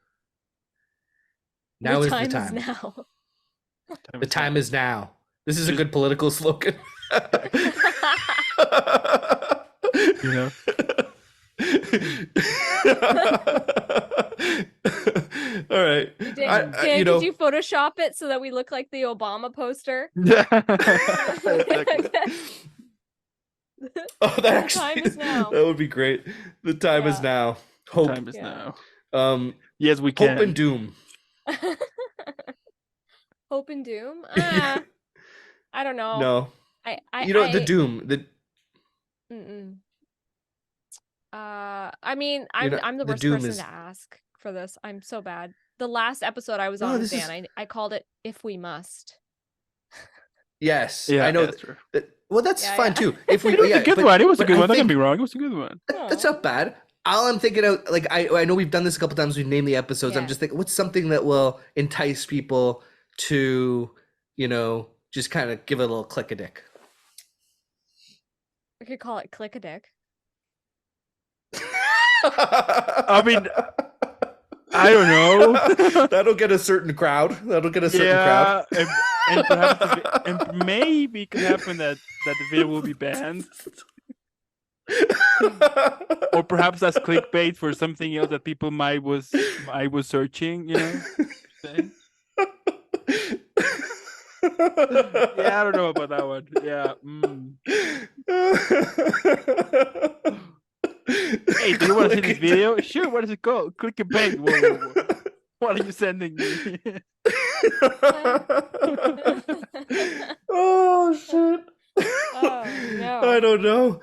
Speaker 2: Now
Speaker 3: the
Speaker 2: is the
Speaker 3: time
Speaker 2: time.
Speaker 3: is now.
Speaker 2: The time is now. This is a good political slogan.
Speaker 1: You know.
Speaker 2: All right.
Speaker 3: Did you Photoshop it so that we look like the Obama poster?
Speaker 1: Exactly.
Speaker 2: Oh,
Speaker 3: The time is now.
Speaker 2: That would be great. The time is
Speaker 3: Yeah.
Speaker 2: now. Hope.
Speaker 1: Time is now.
Speaker 2: Yes,
Speaker 1: we can.
Speaker 2: Hope and doom.
Speaker 3: Hope and doom. I don't know.
Speaker 2: No. The doom.
Speaker 3: Mm-mm. I mean, I'm the worst
Speaker 2: doom
Speaker 3: person
Speaker 2: is...
Speaker 3: to ask for this. I'm so bad. The last episode I was on with Dan, I called it "If We Must."
Speaker 2: Yes,
Speaker 1: Yeah,
Speaker 2: I know.
Speaker 1: that's true.
Speaker 2: Well, that's fine too. If we,
Speaker 1: It was a good one. It was a good one. Don't
Speaker 2: think
Speaker 1: get me wrong. It was a good one.
Speaker 2: that's not bad. All I'm thinking of, like, I know we've done this a couple times. We've named the episodes. I'm
Speaker 3: Yeah.
Speaker 2: just thinking, what's something that will entice people to, just kind of give it a little click a dick.
Speaker 3: We could call it "Click a Dick."
Speaker 1: I mean, I don't know.
Speaker 2: That'll get a certain crowd. Crowd.
Speaker 1: And perhaps and maybe it could happen that the video will be banned. Or perhaps that's clickbait for something else that people I was searching, saying. Yeah, I don't know about that one. Yeah. Hey, do you want to see this video? Sure. What is it called? Click a bang. Whoa. What are you sending me?
Speaker 2: Oh shit!
Speaker 3: Oh no!
Speaker 2: I don't know.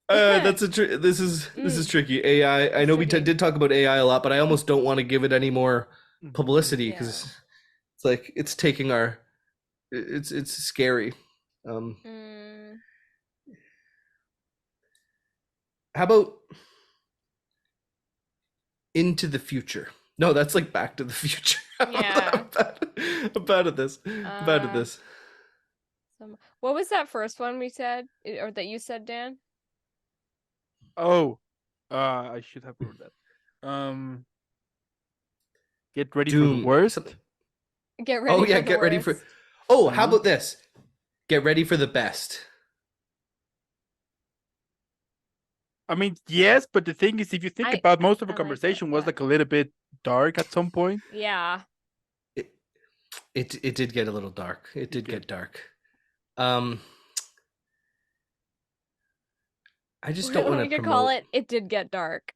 Speaker 2: This is tricky. AI. I know we did talk about AI a lot, but I almost don't want to give it any more publicity because it's like it's taking our. It's scary. How about Into the Future? No, that's like Back to the Future.
Speaker 3: Yeah.
Speaker 2: I'm bad at this.
Speaker 3: What was that first one we said, or that you said, Dan?
Speaker 1: Oh, I should have heard that. Get ready
Speaker 2: Doom.
Speaker 1: for the worst.
Speaker 3: Get ready. Oh yeah,
Speaker 2: get ready for. Oh, how about this? Get ready for the best.
Speaker 1: I mean, yes, but the thing is, if you think about most of the conversation was like a little bit dark at some point.
Speaker 3: Yeah.
Speaker 2: It did get a little dark. It did get dark. I just don't want to.
Speaker 3: We could call it. It did get dark.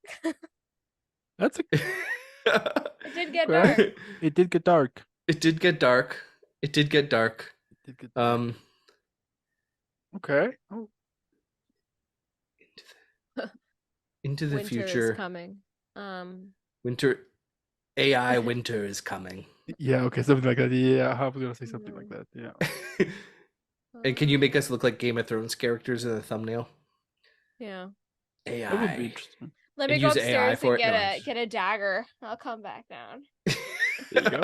Speaker 1: That's a.
Speaker 3: It did get dark.
Speaker 1: It did get dark.
Speaker 2: It did get dark. It did get dark.
Speaker 1: Okay. Oh.
Speaker 2: Into the
Speaker 3: winter
Speaker 2: future
Speaker 3: is coming.
Speaker 2: Winter. AI winter is coming.
Speaker 1: Yeah. Okay. Something like that. Yeah. I was gonna say something like that. Yeah.
Speaker 2: And can you make us look like Game of Thrones characters in the thumbnail?
Speaker 3: Yeah.
Speaker 2: AI.
Speaker 1: That would be interesting.
Speaker 3: Let me go upstairs and get a dagger. I'll come back down.
Speaker 1: There you go.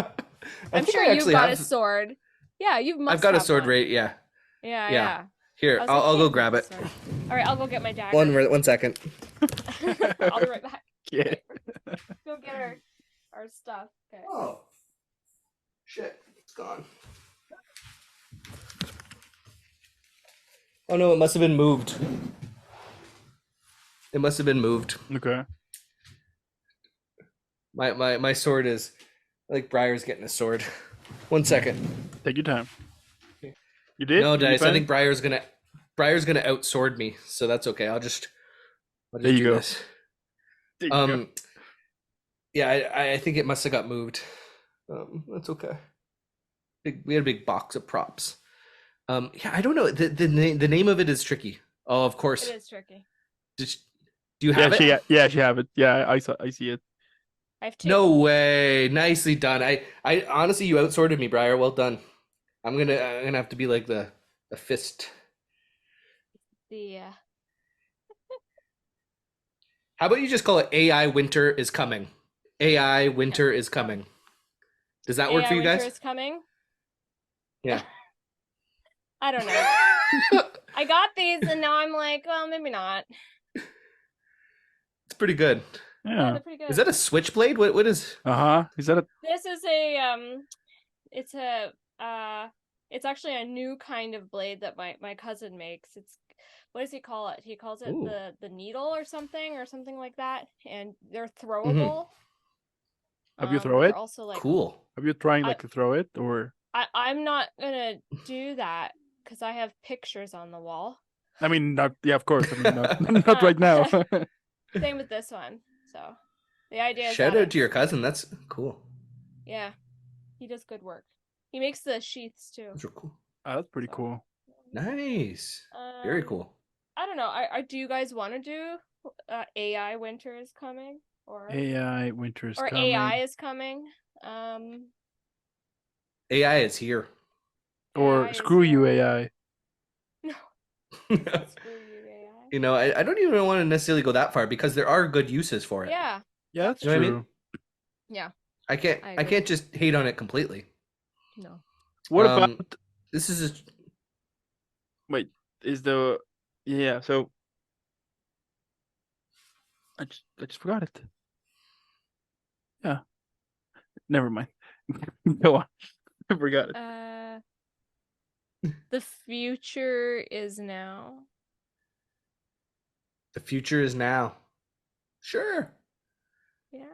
Speaker 3: I'm sure you've got a sword. Yeah,
Speaker 2: I've got a sword, right? Yeah.
Speaker 3: Yeah.
Speaker 2: Here, I'll go grab it.
Speaker 3: All right, I'll go get my dagger.
Speaker 2: 1 second.
Speaker 3: I'll be right back.
Speaker 1: Yeah.
Speaker 3: Go get our stuff. Okay.
Speaker 2: Oh. Shit, it's gone. Oh no, it must have been moved.
Speaker 1: Okay.
Speaker 2: My sword is like Briar's getting a sword. 1 second.
Speaker 1: Take your time. You did?
Speaker 2: No, Dice. I think Briar's gonna outsword me, so that's okay. I'll just
Speaker 1: there you
Speaker 2: do
Speaker 1: go.
Speaker 2: This.
Speaker 1: There you go.
Speaker 2: Yeah, I think it must have got moved. That's okay. We had a big box of props. Yeah, I don't know. The name of it is tricky. Oh, of course.
Speaker 3: It is tricky.
Speaker 2: Did do you have it?
Speaker 1: She have it. Yeah, I see it.
Speaker 3: I have 2.
Speaker 2: No way. Nicely done. I honestly, you outsorted me, Briar. Well done. I'm gonna have to be like the fist.
Speaker 3: The
Speaker 2: How about you just call it AI Winter is Coming? AI Winter is Coming. Does that work
Speaker 3: AI
Speaker 2: for you
Speaker 3: winter
Speaker 2: guys?
Speaker 3: is coming.
Speaker 2: Yeah.
Speaker 3: I don't know. I got these and now I'm like, well, maybe not.
Speaker 2: It's pretty good.
Speaker 3: Yeah,
Speaker 1: Yeah.
Speaker 3: they're pretty good.
Speaker 2: Is that a switchblade? What is?
Speaker 1: Is that a
Speaker 3: This is a it's a it's actually a new kind of blade that my cousin makes. It's, what does he call it? He calls it
Speaker 2: Ooh.
Speaker 3: the needle or something like that. And they're throwable.
Speaker 1: have you throw
Speaker 3: but
Speaker 1: it?
Speaker 3: they're also like
Speaker 2: Cool.
Speaker 1: Have you trying
Speaker 3: I-
Speaker 1: like to throw it or?
Speaker 3: I'm not gonna do that because I have pictures on the wall.
Speaker 1: I mean, not. Yeah, of course. I mean, not, not right now.
Speaker 3: Same with this one. So the idea is
Speaker 2: Shout
Speaker 3: that
Speaker 2: out to your cousin. That's cool.
Speaker 3: yeah, he does good work. He makes the sheaths too.
Speaker 2: Those are cool.
Speaker 1: Oh, that's pretty
Speaker 3: So,
Speaker 1: cool.
Speaker 2: Nice. Very
Speaker 3: um,
Speaker 2: cool.
Speaker 3: I don't know. Do you guys want to do AI winter is coming or
Speaker 1: AI winter is coming.
Speaker 3: AI is coming?
Speaker 2: AI is here.
Speaker 1: Or
Speaker 3: AI is
Speaker 1: screw you,
Speaker 3: here.
Speaker 1: AI.
Speaker 3: No,
Speaker 2: You
Speaker 3: screw you, AI.
Speaker 2: know, I don't even want to necessarily go that far because there are good uses for it.
Speaker 3: Yeah,
Speaker 1: Yeah, that's
Speaker 2: You know what I
Speaker 1: true.
Speaker 2: mean?
Speaker 3: yeah.
Speaker 2: I can't
Speaker 3: I
Speaker 2: I
Speaker 3: agree.
Speaker 2: can't just hate on it completely.
Speaker 3: No.
Speaker 1: What about
Speaker 2: this is a,
Speaker 1: wait? Is the yeah? So I just forgot it. Yeah, never mind. Go on. I forgot it.
Speaker 3: The future is now.
Speaker 2: the future is now. Sure.
Speaker 3: Yeah.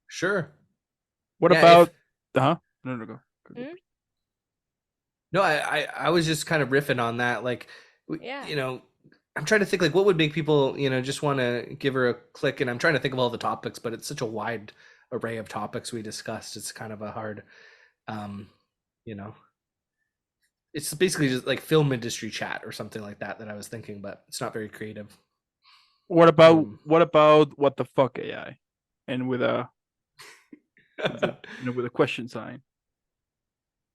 Speaker 2: Sure.
Speaker 1: What
Speaker 2: Yeah,
Speaker 1: about?
Speaker 2: if-
Speaker 1: No, go.
Speaker 3: Hmm?
Speaker 2: No, I was just kind of riffing on that. Like,
Speaker 3: Yeah.
Speaker 2: you know, I'm trying to think like what would make people, just want to give her a click. And I'm trying to think of all the topics, but it's such a wide array of topics we discussed. It's kind of a hard, you know, it's basically just like film industry chat or something like that I was thinking, but it's not very creative.
Speaker 1: What about
Speaker 2: Hmm.
Speaker 1: what the fuck AI, and with a with a question sign.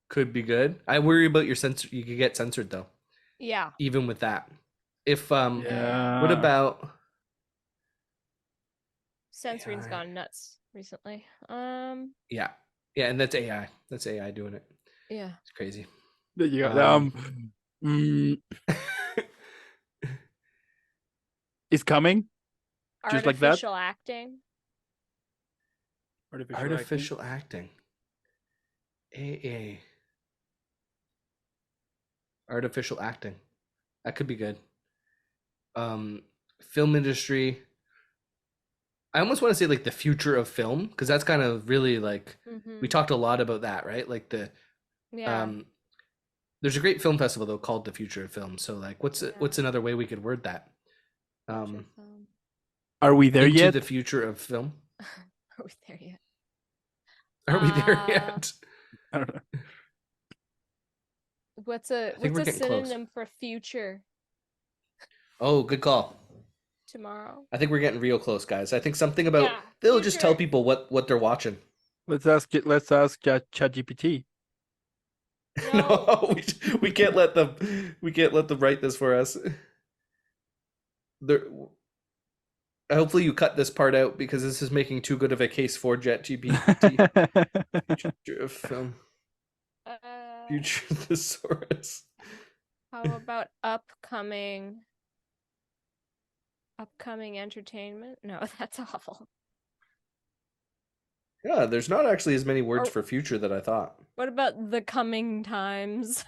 Speaker 2: Could be good. I worry about your censor. You could get censored though,
Speaker 3: Yeah.
Speaker 2: even with that. If
Speaker 1: Yeah.
Speaker 2: what about
Speaker 3: Censoring's
Speaker 2: AI?
Speaker 3: gone nuts recently.
Speaker 2: Yeah, and that's AI. That's AI doing it.
Speaker 3: Yeah.
Speaker 2: It's crazy.
Speaker 1: There you go. Mm, it's coming. Just like that?
Speaker 3: Artificial acting.
Speaker 2: Artificial acting. AA. Artificial acting. That could be good. Film industry. I almost want to say like the future of film because that's kind of really like we talked a lot about that, right? Like the
Speaker 3: Yeah.
Speaker 2: there's a great film festival though called the Future of Film. So like what's
Speaker 3: Yeah.
Speaker 2: what's another way we could word that?
Speaker 1: Are we there
Speaker 2: into
Speaker 1: yet?
Speaker 2: the future of film.
Speaker 3: Are we there yet?
Speaker 2: Are we there yet?
Speaker 1: I don't know.
Speaker 3: What's
Speaker 2: think
Speaker 3: a
Speaker 2: we're getting close.
Speaker 3: synonym for future
Speaker 2: Oh, good call.
Speaker 3: tomorrow?
Speaker 2: I think we're getting real close, guys. I think something about
Speaker 3: Yeah,
Speaker 2: they'll just tell
Speaker 3: future.
Speaker 2: people what they're watching.
Speaker 1: Let's ask ChatGPT.
Speaker 3: No.
Speaker 2: we can't let them write this for us. There, hopefully you cut this part out because this is making too good of a case for ChatGPT. Future of film. Future thesaurus.
Speaker 3: How about upcoming entertainment? No, that's awful.
Speaker 2: Yeah, there's not actually as many words
Speaker 3: Or-
Speaker 2: for future that I thought.
Speaker 3: What about the coming times?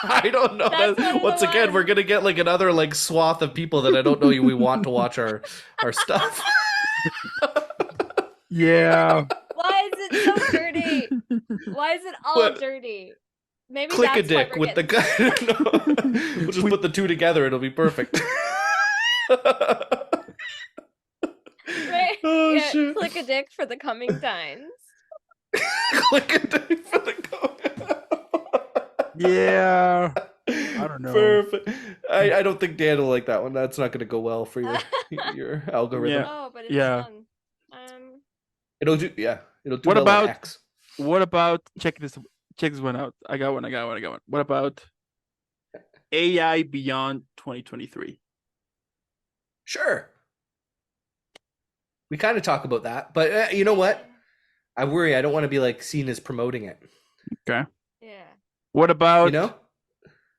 Speaker 2: I don't know.
Speaker 3: That's one of the
Speaker 2: Once again, we're
Speaker 3: ones.
Speaker 2: gonna get like another like swath of people that I don't know we want to watch our stuff.
Speaker 1: Yeah.
Speaker 3: Why is it so dirty? Why is it all
Speaker 2: What?
Speaker 3: dirty? Maybe
Speaker 2: Click a
Speaker 3: that's why
Speaker 2: dick
Speaker 3: we're
Speaker 2: with the
Speaker 3: getting-
Speaker 2: guy. No. We'll just put the two together. It'll be perfect.
Speaker 3: Right?
Speaker 2: Oh,
Speaker 3: Yeah,
Speaker 2: shit.
Speaker 3: click a dick for the coming times.
Speaker 2: Click it for the code.
Speaker 1: Yeah. I don't know.
Speaker 2: Perfect. I don't think Dan will like that one. That's not going to go well for your algorithm.
Speaker 1: Yeah.
Speaker 3: Oh, but it's
Speaker 1: Yeah.
Speaker 3: fun.
Speaker 2: It'll do. Yeah, it'll do
Speaker 1: What
Speaker 2: well on
Speaker 1: about-
Speaker 2: X.
Speaker 1: What about check this one out? I got one. What about AI beyond 2023?
Speaker 2: Sure. We kind of talk about that, but you know what? I worry. I don't want to be like seen as promoting it.
Speaker 1: Okay.
Speaker 3: Yeah.
Speaker 1: What about
Speaker 2: You know?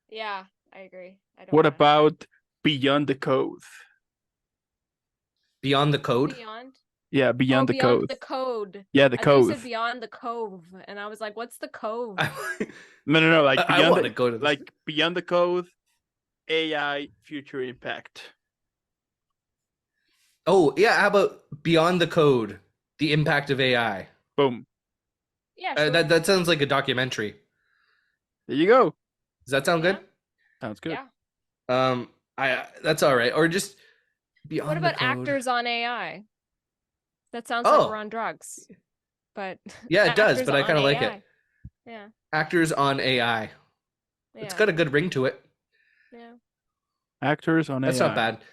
Speaker 3: Yeah, I agree. I don't
Speaker 1: what
Speaker 3: wanna-
Speaker 1: about beyond the code?
Speaker 2: Beyond the code.
Speaker 3: Beyond?
Speaker 1: Yeah, beyond the
Speaker 3: beyond
Speaker 1: code.
Speaker 3: the code.
Speaker 1: Yeah, the
Speaker 3: I thought you
Speaker 1: code.
Speaker 3: said beyond the cove, and I was like, "What's the cove?"
Speaker 1: No. Like
Speaker 2: I
Speaker 1: beyond
Speaker 2: want
Speaker 1: the,
Speaker 2: to go to this.
Speaker 1: like beyond the code, AI future impact.
Speaker 2: Oh yeah, how about beyond the code? The impact of AI.
Speaker 1: Boom.
Speaker 3: Yeah, sure.
Speaker 2: That sounds like a documentary.
Speaker 1: There you go.
Speaker 2: Does that sound good?
Speaker 1: Sounds good.
Speaker 3: Yeah.
Speaker 2: That's all right. Or just beyond
Speaker 3: What about
Speaker 2: the code.
Speaker 3: actors on AI? That sounds
Speaker 2: Oh.
Speaker 3: like we're on drugs. But
Speaker 2: Yeah, it does,
Speaker 3: actors
Speaker 2: but I
Speaker 3: on
Speaker 2: kind of like
Speaker 3: AI.
Speaker 2: it.
Speaker 3: Yeah.
Speaker 2: Actors on AI. It's
Speaker 3: Yeah.
Speaker 2: got a good ring to it.
Speaker 3: Yeah.
Speaker 1: Actors on
Speaker 2: That's
Speaker 1: AI.
Speaker 2: not bad.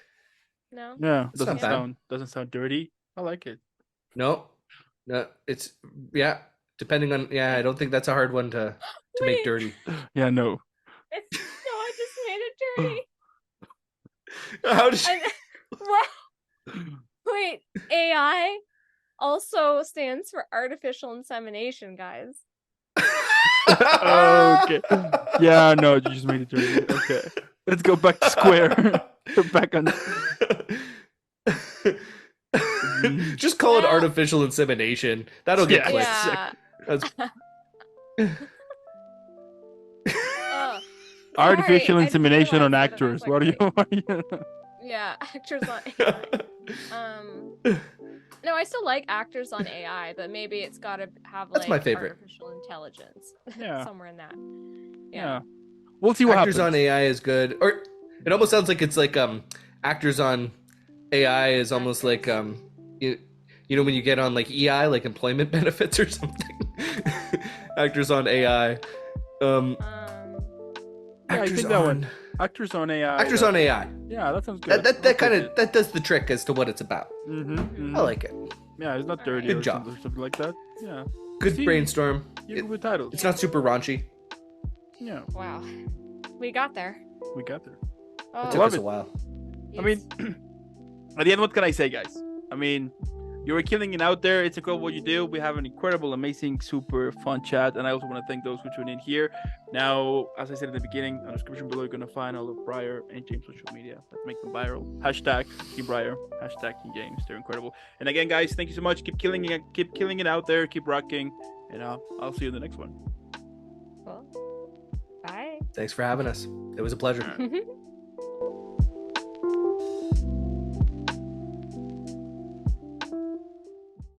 Speaker 3: No.
Speaker 1: Yeah,
Speaker 2: It's not bad.
Speaker 1: doesn't sound dirty. I like it.
Speaker 2: No, it's depending on I don't think that's a hard one to make
Speaker 3: Wait.
Speaker 2: dirty.
Speaker 1: Yeah, no.
Speaker 3: It's no, I just made it dirty.
Speaker 2: How did
Speaker 3: And, what? Wait, AI also stands for artificial insemination, guys.
Speaker 1: Okay. Yeah, no, you just made it dirty. Okay. Let's go back to square. We're back on.
Speaker 2: Just call it
Speaker 3: Well-
Speaker 2: artificial insemination. That'll get
Speaker 1: Yeah.
Speaker 2: clicks.
Speaker 3: Yeah.
Speaker 2: That's...
Speaker 1: Artificial
Speaker 3: Sorry, I didn't
Speaker 1: insemination on
Speaker 3: realize that. I
Speaker 1: actors.
Speaker 3: was like,
Speaker 1: What are you?
Speaker 3: wait.
Speaker 1: What are you?
Speaker 3: Yeah, actors on AI. No, I still like actors on AI, but maybe it's got to have
Speaker 2: That's
Speaker 3: like
Speaker 2: my favorite.
Speaker 3: artificial intelligence.
Speaker 1: Yeah.
Speaker 3: Somewhere in that.
Speaker 1: Yeah. We'll see what
Speaker 2: Actors
Speaker 1: happens.
Speaker 2: on AI is good. Or it almost sounds like it's like actors on AI is almost like you know when you get on like EI like employment benefits or something. Actors on AI.
Speaker 1: Yeah, I
Speaker 2: Actors
Speaker 1: think that
Speaker 2: on
Speaker 1: one. Actors on AI.
Speaker 2: Actors on AI.
Speaker 1: Yeah, that sounds good.
Speaker 2: That kind of that does the trick as to what it's about.
Speaker 1: Mm-hmm,
Speaker 2: I like it.
Speaker 1: Yeah, it's not
Speaker 3: Alright.
Speaker 1: dirty
Speaker 2: Good
Speaker 1: or
Speaker 2: job.
Speaker 1: something like that. Yeah.
Speaker 2: Good
Speaker 1: See,
Speaker 2: brainstorm.
Speaker 1: You have good titles.
Speaker 2: It's not super raunchy.
Speaker 1: Yeah,
Speaker 3: Wow. We got there.
Speaker 1: we got there.
Speaker 3: Oh,
Speaker 2: It took
Speaker 1: love
Speaker 2: us a
Speaker 1: it.
Speaker 2: while.
Speaker 1: I mean, at the end, what can I say, guys? I mean, you were killing it out there. It's incredible what you do. We have an incredible, amazing, super fun chat. And I also want to thank those who tune in here. Now, as I said in the beginning, on the description below, you're going to find all of Briar and James' social media. Let's make them viral. Hashtag Team Briar. Hashtag Team James. They're incredible. And again, guys, thank you so much. Keep killing it out there. Keep rocking. And I'll see you in the next one.
Speaker 3: Cool. Bye.
Speaker 2: Thanks for having us. It was a pleasure.
Speaker 1: All right.